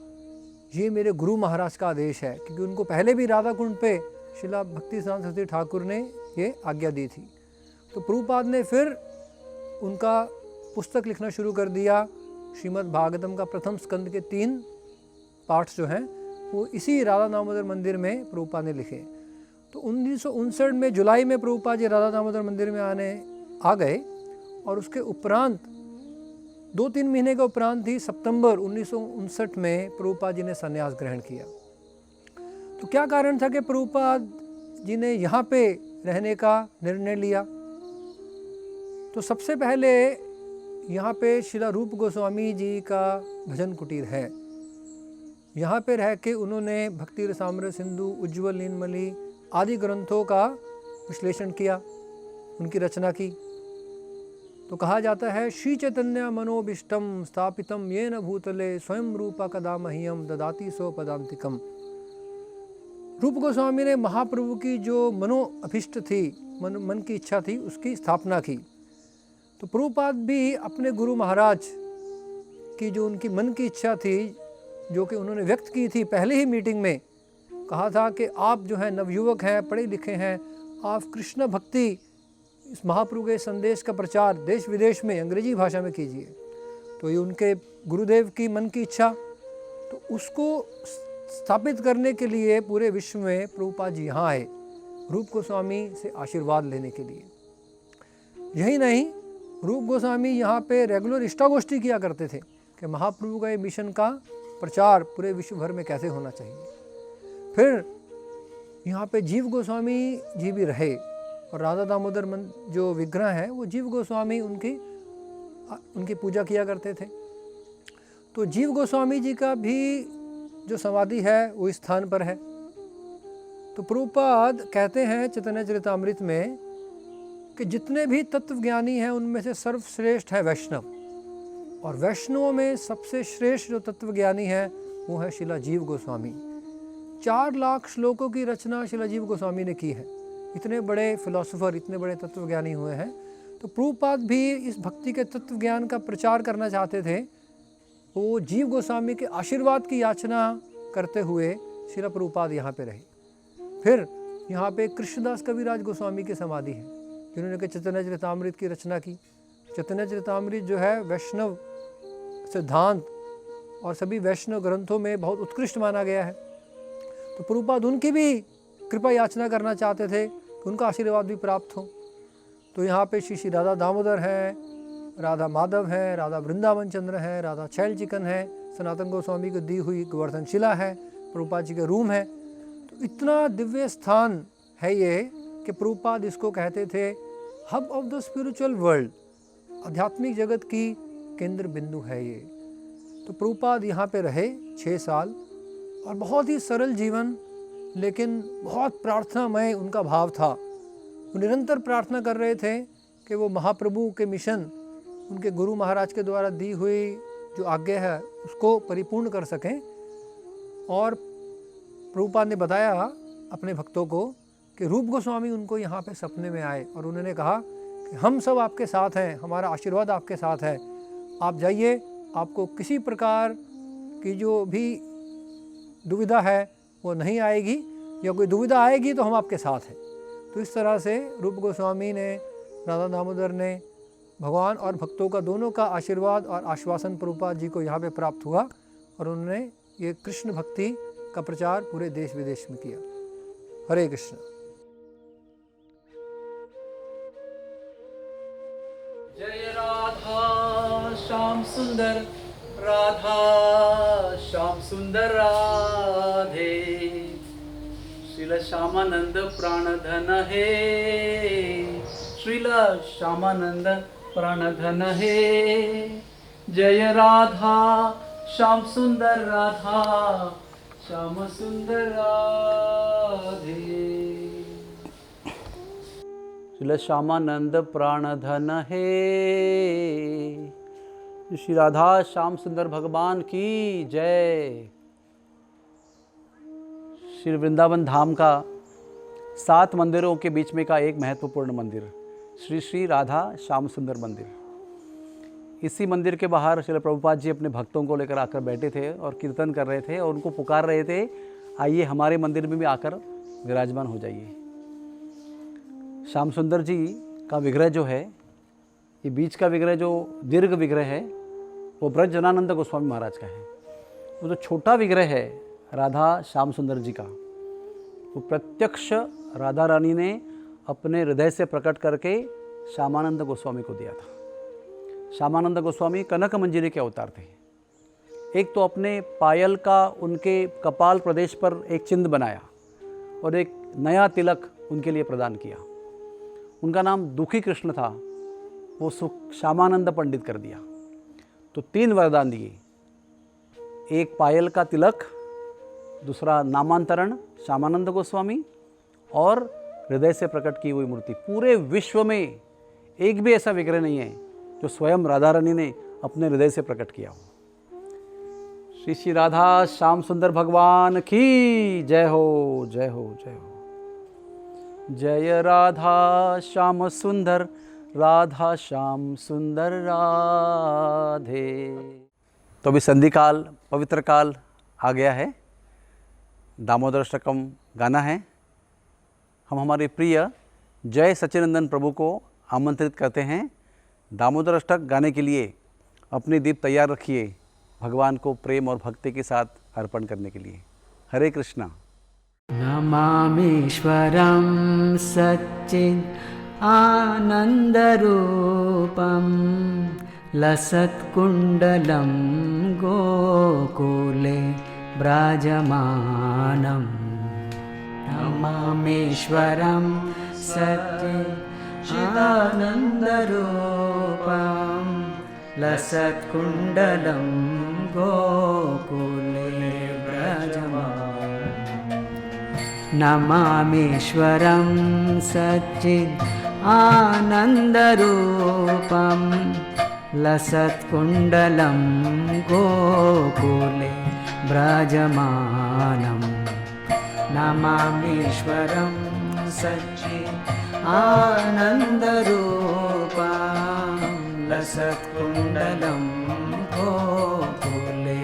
ये मेरे गुरु महाराज का आदेश है, क्योंकि उनको पहले भी राधा कुंड पे श्रीला भक्ति सरस्वती ठाकुर ने ये आज्ञा दी थी। तो प्रभुपाद ने फिर उनका पुस्तक लिखना शुरू कर दिया। श्रीमद् भागवतम का प्रथम स्कंद के 3 पार्ट्स जो हैं वो इसी राधा दामोदर मंदिर में प्रभुपाद ने लिखे। तो 1959 में जुलाई में प्रभुपाद जी राधा दामोदर मंदिर में आ गए, और उसके उपरांत 2-3 महीने के उपरांत ही सितंबर 1959 में प्रभुपाद जी ने संन्यास ग्रहण किया। तो क्या कारण था कि प्रभुपाद जी ने यहाँ पे रहने का निर्णय लिया? तो सबसे पहले यहाँ पे श्रीला रूप गोस्वामी जी का भजन कुटीर है। यहाँ पे रह के उन्होंने भक्ति रसामृत सिंधु, उज्ज्वल नीलमणि आदि ग्रंथों का विश्लेषण किया, उनकी रचना की। तो कहा जाता है श्री चैतन्य मनोभिष्टम स्थापितम येन भूतले स्वयं रूपा कदा मह्यम ददाति सो पदांतिकम। रूप गोस्वामी ने महाप्रभु की जो मनोअभिष्ट थी, मन की इच्छा थी, उसकी स्थापना की। तो प्रभुपाद भी अपने गुरु महाराज की जो उनकी मन की इच्छा थी, जो कि उन्होंने व्यक्त की थी पहले ही मीटिंग में, कहा था कि आप जो है नवयुवक हैं, पढ़े लिखे हैं, आप कृष्ण भक्ति इस महाप्रभु के संदेश का प्रचार देश विदेश में अंग्रेजी भाषा में कीजिए। तो तो ये उनके गुरुदेव की मन की इच्छा, तो उसको स्थापित करने के लिए पूरे विश्व में प्रभुपाद जी यहाँ आए रूप गोस्वामी से आशीर्वाद लेने के लिए। यही नहीं, रूप गोस्वामी यहाँ पे रेगुलर इष्टागोष्ठी किया करते थे कि महाप्रभु का ये मिशन का प्रचार पूरे विश्व भर में कैसे होना चाहिए। फिर यहाँ पे जीव गोस्वामी जी भी रहे और राधा दामोदर जो विग्रह है वो जीव गोस्वामी उनकी पूजा किया करते थे। तो जीव गोस्वामी जी का भी जो समाधि है वो इस स्थान पर है। तो प्रभुपाद कहते हैं चैतन्य चरितामृत में कि जितने भी तत्वज्ञानी हैं उनमें से सर्वश्रेष्ठ है वैष्णव, और वैष्णवों में सबसे श्रेष्ठ जो तत्वज्ञानी है वो है शिला जीव गोस्वामी। 4 लाख श्लोकों की रचना शिला जीव गोस्वामी ने की है। इतने बड़े फिलोसोफर, इतने बड़े तत्वज्ञानी हुए हैं। तो प्रभुपाद भी इस भक्ति के तत्वज्ञान का प्रचार करना चाहते थे। वो जीव गोस्वामी के आशीर्वाद की याचना करते हुए शिला प्रभुपाद यहाँ पे रहे। फिर यहाँ पे कृष्णदास कविराज गोस्वामी की समाधि है, जिन्होंने कि चैतन्य चरितामृत की रचना की। चैतन्य चरितामृत जो है वैष्णव सिद्धांत और सभी वैष्णव ग्रंथों में बहुत उत्कृष्ट माना गया है। तो प्रभुपाद उनकी भी कृपा याचना करना चाहते थे कि उनका आशीर्वाद भी प्राप्त हो। तो यहाँ पे श्री राधा दामोदर हैं, राधा माधव हैं, राधा वृंदावन चंद्र हैं, राधा छैल चिकन है, सनातन गोस्वामी को दी हुई गोवर्धन शिला है, प्रभुपाद जी का रूम है। तो इतना दिव्य स्थान है ये कि प्रभुपाद इसको कहते थे hub of the spiritual world, आध्यात्मिक जगत की केंद्र बिंदु है ये। तो प्रभुपाद यहाँ पे रहे 6 साल और बहुत ही सरल जीवन, लेकिन बहुत प्रार्थनामय उनका भाव था। वो निरंतर प्रार्थना कर रहे थे कि वो महाप्रभु के मिशन, उनके गुरु महाराज के द्वारा दी हुई जो आज्ञा है उसको परिपूर्ण कर सकें। और प्रभुपाद ने बताया अपने भक्तों को कि रूप गोस्वामी उनको यहाँ पे सपने में आए और उन्होंने कहा कि हम सब आपके साथ हैं, हमारा आशीर्वाद आपके साथ है, आप जाइए, आपको किसी प्रकार की जो भी दुविधा है वो नहीं आएगी, या कोई दुविधा आएगी तो हम आपके साथ हैं। तो इस तरह से रूप गोस्वामी ने, राधा दामोदर ने भगवान और भक्तों का दोनों का आशीर्वाद और आश्वासन प्रभुपाद जी को यहाँ पे प्राप्त हुआ और उन्होंने ये कृष्ण भक्ति का प्रचार पूरे देश विदेश में किया। हरे कृष्ण। जय राधा श्याम सुंदर, राधा श्याम सुंदर राधे, श्रील श्यामानंद प्राणधन हे, श्रील श्यामानंद प्राणधन हे। जय राधा श्याम सुंदर, राधा श्याम सुंदर राधे, श्रील श्यामानंद प्राणधन हे। श्री राधा श्याम सुंदर भगवान की जय। श्री वृंदावन धाम का 7 मंदिरों के बीच में का एक महत्वपूर्ण मंदिर श्री श्री राधा श्याम सुंदर मंदिर। इसी मंदिर के बाहर श्रील प्रभुपाद जी अपने भक्तों को लेकर आकर बैठे थे और कीर्तन कर रहे थे और उनको पुकार रहे थे, आइए हमारे मंदिर में भी आकर विराजमान हो जाइए। श्याम सुंदर जी का विग्रह जो है, ये बीच का विग्रह जो दीर्घ विग्रह है वो ब्रज जनानंद गोस्वामी महाराज का है। वो जो छोटा विग्रह है राधा श्याम सुंदर जी का, वो प्रत्यक्ष राधा रानी ने अपने हृदय से प्रकट करके श्यामानंद गोस्वामी को दिया था। श्यामानंद गोस्वामी कनक मंजिरी के अवतार थे। एक तो अपने पायल का उनके कपाल प्रदेश पर एक चिन्ह बनाया और एक नया तिलक उनके लिए प्रदान किया। उनका नाम दुखी कृष्ण था, वो श्यामानंद पंडित कर दिया। तो 3 वरदान दिए, एक पायल का तिलक, दूसरा नामांतरण श्यामानंद गोस्वामी, और हृदय से प्रकट की हुई मूर्ति। पूरे विश्व में एक भी ऐसा विग्रह नहीं है जो स्वयं राधा रानी ने अपने हृदय से प्रकट किया हो। श्री श्री राधा श्याम सुंदर भगवान की जय हो, जय हो, जय हो। जय राधा श्याम सुंदर, राधा श्याम सुंदर राधे। तो अभी संधि काल, पवित्र काल आ गया है। दामोदर अष्टकम गाना है। हम हमारे प्रिय जय सच्चिदानंद प्रभु को आमंत्रित करते हैं दामोदर अष्टक गाने के लिए अपनी दीप तैयार रखिए भगवान को प्रेम और भक्ति के साथ अर्पण करने के लिए। हरे कृष्णा। नमामीश्वरं सच्चित् आनन्दरूपं लसत्कुण्डलं गोकुले ब्राजमानम्। नमामीश्वरं सच्चिदानन्दरूपं लसत्कुण्डलं गोकुले ब्राजमानम्। नमामीश्वरं सच्चित् आनन्दरूपं लसत्कुण्डलं गोकुले ब्राजमानम्। नमामीश्वरं सच्चित् आनन्दरूपं लसत्कुण्डलं गोकुले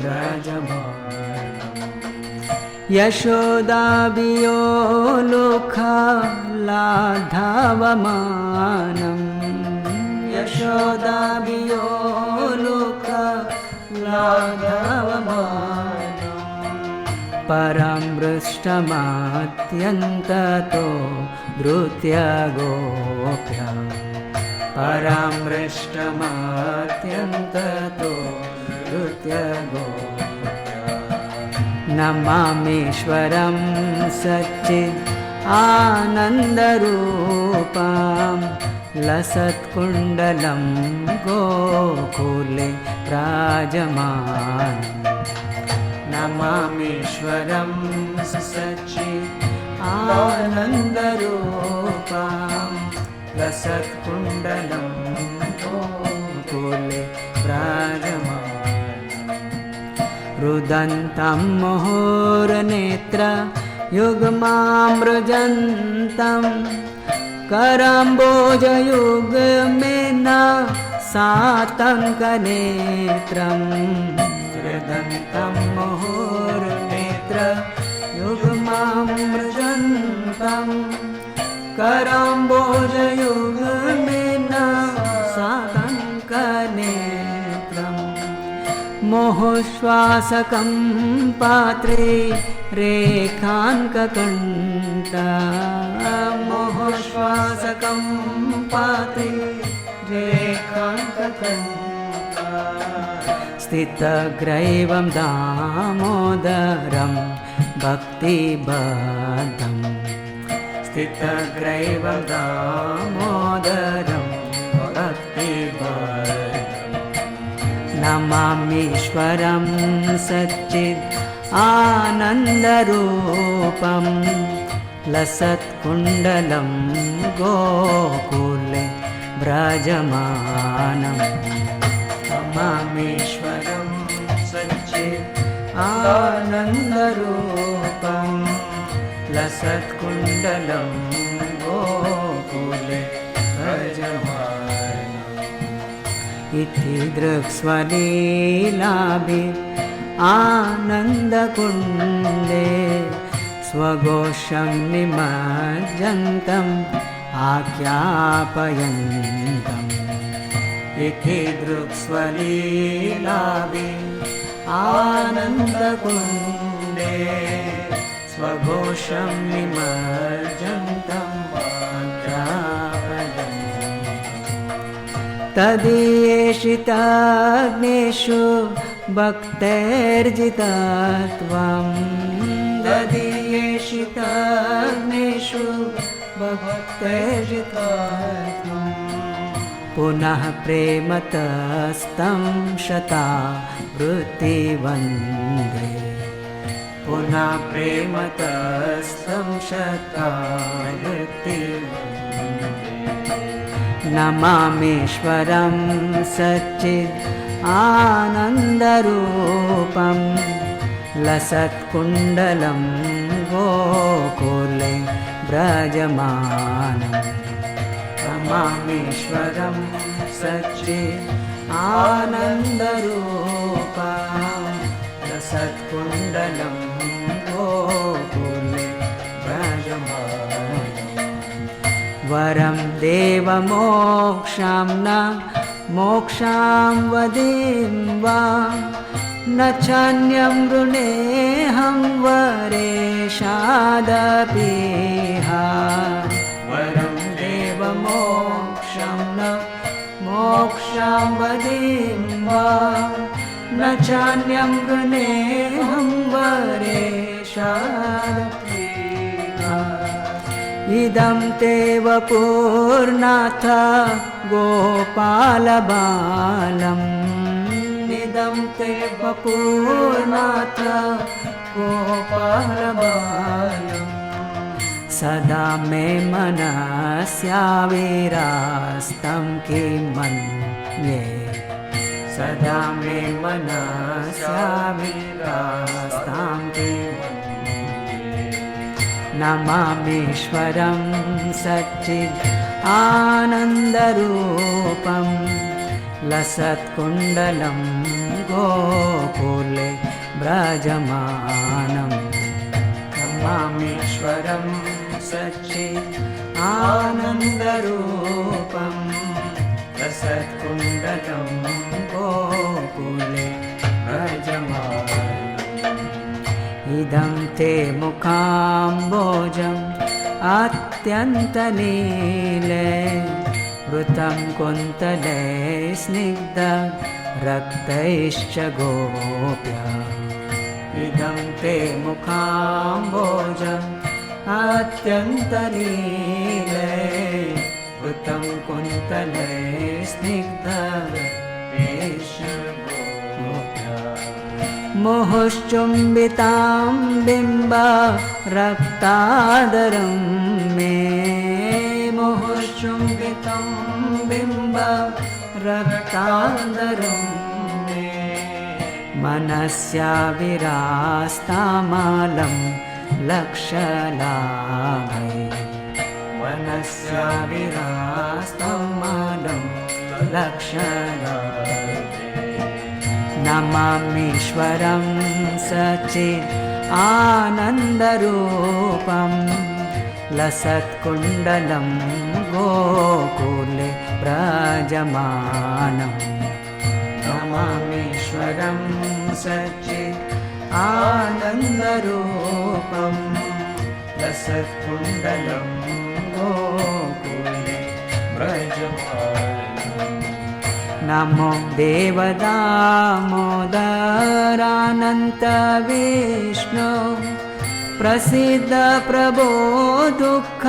ब्राजमानम्। यशोदाभियोलुखलाधावमानम् यशोदाभियोलुखलाधावमानम्। परामृष्टमात्यन्ततो धृत्य गोप्या परामृष्टमात्यन्ततो धृत्य गोप्या। नमामीश्वरं सच्चित् आनन्दरूपं लसत्कुण्डलं गोकुले राजमानम्। नमामीश्वरं सच्चित् आनन्दरूपं लसत्कुण्डलं गोकुले राजमानम्। रुदन्तं मुहुर्नेत्र युग्मामृजन्तं कराम्बोजयुग्मेन सातङ्कनेत्रम्। रुदन्तं मुहुर्नेत्र युग्मामृजन्तं कराम्बोजयुग्मेन सातङ्कनेत्रम्। मोहश्वासकं पात्रे रेखाङ्ककण्ठा मोहश्वासकं पात्रे रेखाङ्ककण्ठा। स्थितग्रैवं दामोदरं भक्तिबद्धं स्थितग्रैवं दामोदरं भक्तिबद्धम्। नमामीश्वरं सच्चित् आनन्दरूपं लसत्कुण्डलं गोकुले ब्राजमानम्। नमामीश्वरं सच्चित् आनन्दरूपं लसत्कुण्डलं गोकुले ब्राजमानम्। इति दृक्स्वलीलाभि आनन्दकुण्डे स्वघोषं निमज्जन्तम् आख्यापयन्तम्। इति दृक्स्वलीलाभि आनन्दकुण्डे स्वघोषं निमज्जन्तम् आख्यापयन्तम्। तदीयेषिताग्नेषु भक्तैर्जितत्वं ददीयेषिताग्नेषु भक्तैर्जितत्वं। पुनः प्रेमतस्तं शता वृत्तिवन्दे पुनः प्रेमतस्तं शता वृत्तिवन्दे। नमामीश्वरं सच्चित् आनन्दरूपं लसत्कुण्डलं गोकुले ब्रजमानम्। नमामीश्वरं सच्चित् आनन्दरूपं लसत्कुण्डलं गोकुले ब्रजमानम्। वरं देवमोक्षं न मोक्षां वदिं वा न चान्यं वृणेऽहं वरेशादपीहा वरं देवमोक्षं न मोक्षां वदिं वा न चान्यं वृणेऽहं वरेशादपीहा इदं ते वपुर्नाथ गोपालबालम् इदं ते वपुर्नाथ गोपालबालम् सदा मे मनस्याविरास्तं किमन्ये सदा मे मनस्याविरास्तं किमन्ये नमामीश्वरं सच्चित् आनन्दरूपं लसत्कुण्डलं गोकुले व्रजमानं नमामीश्वरं सच्चित् आनन्दरूपं लसत्कुण्डलं गोकुले व्रजमानम् इदं ते मुखाम्बोजम् अत्यन्तनीले वृतं कुन्तले स्निग्ध रक्तैश्च गोप्या इदं ते मुखाम्बोजम् अत्यन्तनीले वृतं कुन्तले स्निग्ध रक्तैश्च गोप्या मुहुश्चुम्बितां बिम्ब रक्तादरं मे मुहुश्चुम्बितं बिम्ब रक्तादरं मे मनस्या विरास्तामालं लक्षलाभै मनस्या विरास्तामालं लक्षलाभै नमामीश्वरं सच्चित् आनन्दरूपं लसत्कुण्डलं गोकुले व्रजमानं नमामीश्वरं सच्चित् आनन्दरूपं लसत्कुण्डलं गोकुले व्रजमानं नमो देवदामोदरानन्त विष्णु प्रसीद प्रभो दुःख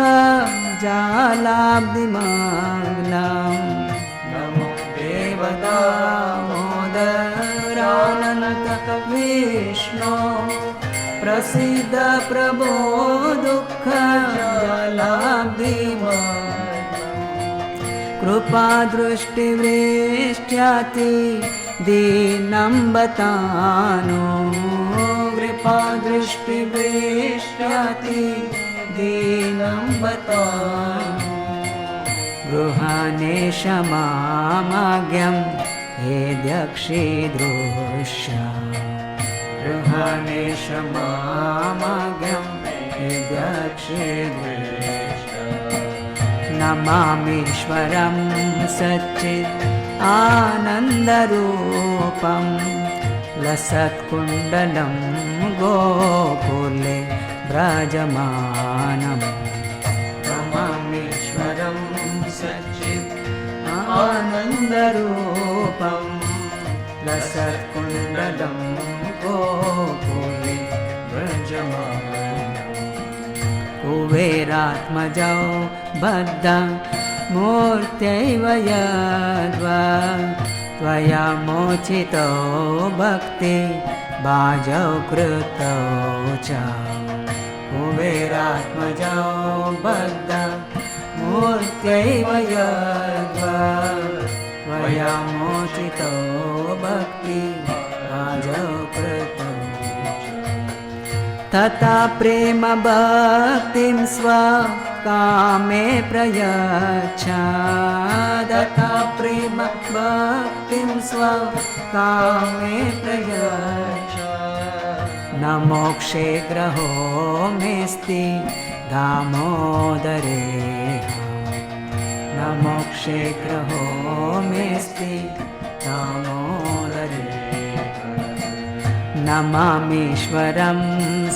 जालाब्धिमग्नं नमो देवदामोदरानन्त विष्णु प्रसीद प्रभो दुःख जालाब्धिमग्नं कृपा दृष्टिवृष्ट्याति दीनं बतानो कृपा दृष्टिवृष्ट्याति दीनं बतानो गृहाणेश मामाज्ञं हे दक्षिदृश्य गृहाणेश मामाज्ञं हे दक्षिदृश्य नमामीश्वरं सच्चित् आनन्दरूपं लसत्कुण्डलं गोकुले व्रजमानं नमामीश्वरं सच्चित् आनन्दरूपं लसत्कुण्डलं गोकुले व्रजमानं कुबेरात्मजौ बद्ध मूर्त्यैव यद्वा त्वया मोचितो भक्ति बाजौ कृतौ च कुबेरात्मजौ बद्ध मूर्त्यैव यद्वा त्वया मोचितो भक्ति बाजौ कृतौ तथा प्रेम भक्तिं स्वकामे प्रयच्छ तथा प्रेम भक्तिं स्वकामे प्रयच्छ न मोक्षे ग्रहो मेस्ति दामोदरे न मोक्षे ग्रहो मेऽस्ति दामोदरे नमामीश्वरं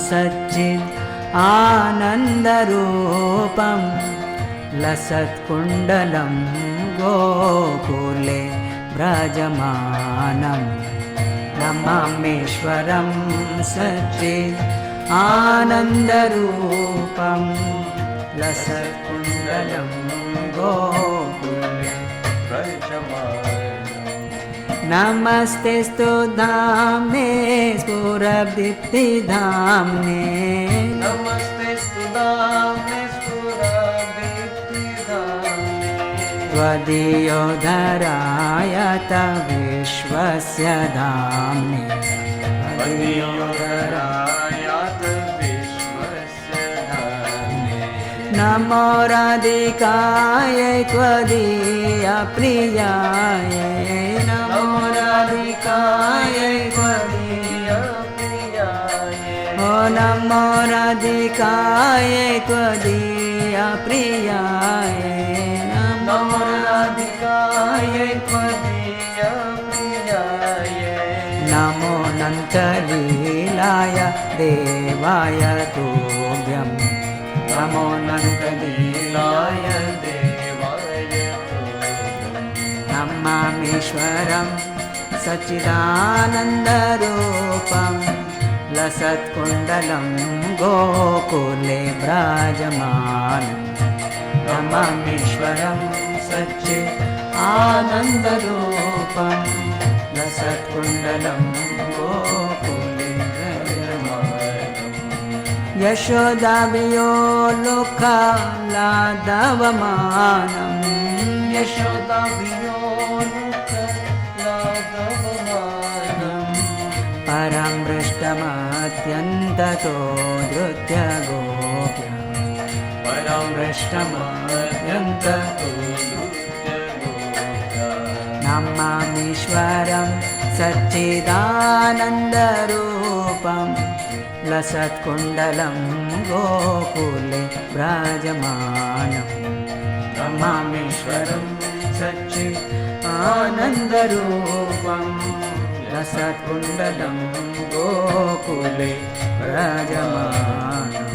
सच्चित् आनन्दरूपं लसत्कुण्डलं गोकुले व्रजमानं नमामीश्वरं सच्चित् आनन्दरूपं लसत्कुण्डलं गोकुले नमस्तेस्तु धाम्ने स्फुरदीप्तिधाम्ने नमस्तेस्तु धाम्ने स्फुरदीप्तिधाम्ने त्वदीयोधरायत विश्वस्य धाम्ने त्वदीयोधरायत विश्वस्य धाम्ने नमो राधिकायै त्वदीयप्रियायै नमो राधिकायै त्वदीयप्रियायै ओ नमो राधिकायै त्वदीयप्रियायै नमो राधिकायै त्वदीयप्रियायै नमो नन्तलीलाय देवाय तुभ्यं नमो नन्तलीलाय देवाय नमामीश्वरं सच्चिदानन्दरूपं लसत्कुण्डलं गोकुले व्रजमानं नमामीश्वरं सच्चित् आनन्दरूपं लसत्कुण्डलं गोकुले व्रजमानं यशोदाभियो लोकालादवमानं यशोदाभियो लोकालादवमानं परं पृष्ठमत्यन्ततो धृत्य गोप्य परं पृष्ठमत्यन्ततो नमामीश्वरं सच्चिदानन्दरूपं लसत्कुण्डलं गोकुले व्रजमानं नमामीश्वरं सच्चिदानन्दरूपं लसत्कुण्डलं गोकुले व्रजमानं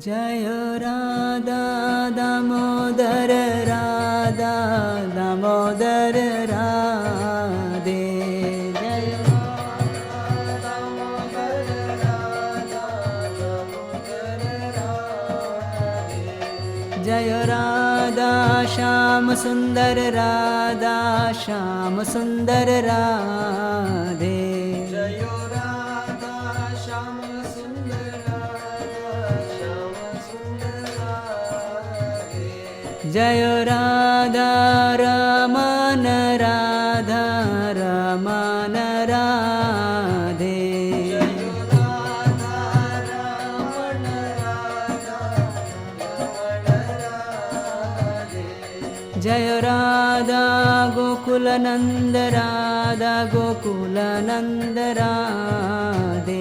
जय राधा दामोदर राधा दामोदर राधे जय जय राधा श्याम सुंदर राधा श्याम सुंदर राधे जय राधा श्याम सुंदर राधा श्याम सुंदर राधे जय राधा रमन राधा रमन राधे जय राधा गोकुलनंद राधा गोकुलनंद राधे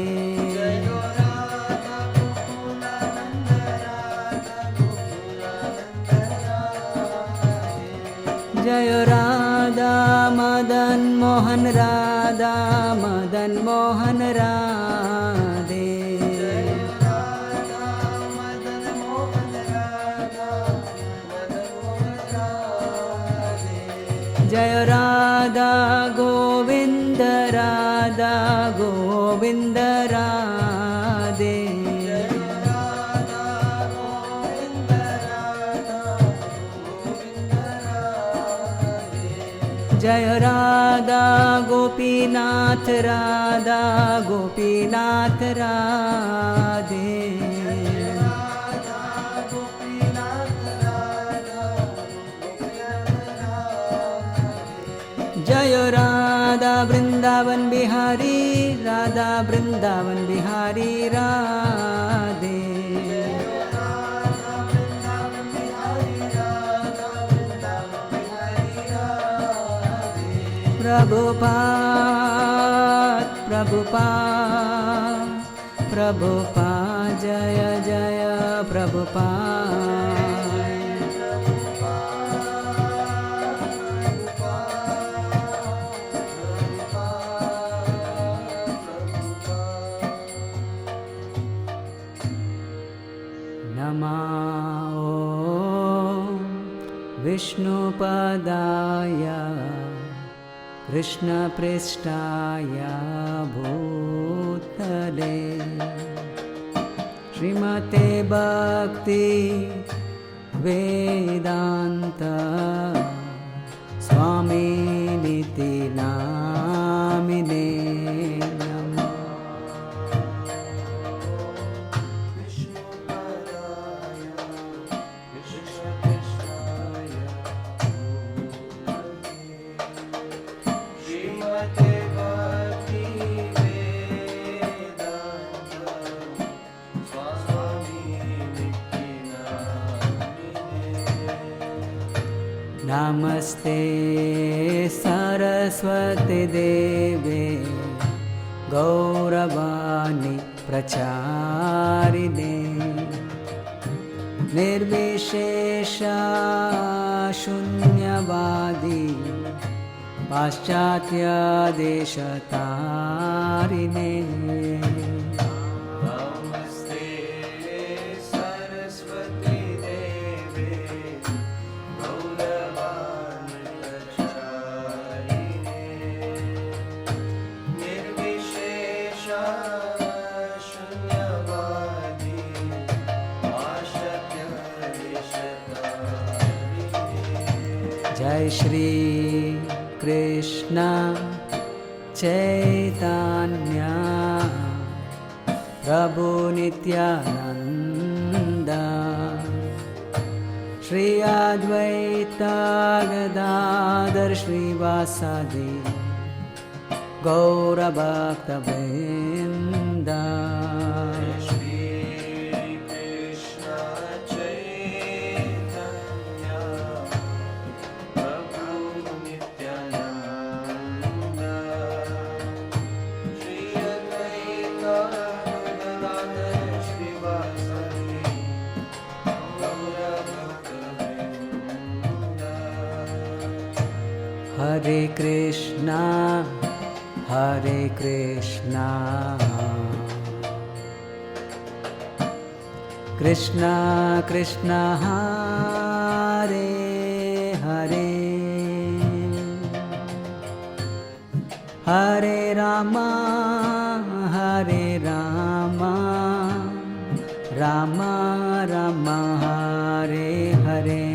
जय राधा मदन मोहन राधा मदन मोहन राधे जय राधा गोविंद राधा गोविंद राधे जय राधा गोपीनाथ राधा गोपीनाथ राधे जय राधा वृंदावन बिहारी राधा वृंदावन बिहारी राधे प्रभुपाद प्रभुपाद प्रभुपाद जय जय प्रभुपाद विष्णुपदाय कृष्णपृष्ठाय भूतले श्रीमते भक्ति वेदांत स्वामिनिति नामिने नमः। नमस्ते सरस्वती देवे गौरवाणी प्रचारिणे निर्विशेषा शून्यवादी पाश्चात्य देशतारिणे जय श्री कृष्ण चैतन्य प्रभु नित्यानंद श्री अद्वैत गदाधर श्रीवासादि गौर भक्तवृंद। हरे Krishna Krishna Krishna Hare Hare Hare Rama Ram Ram Hare Hare.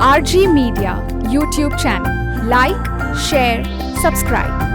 RG Media YouTube channel. Like, share, subscribe.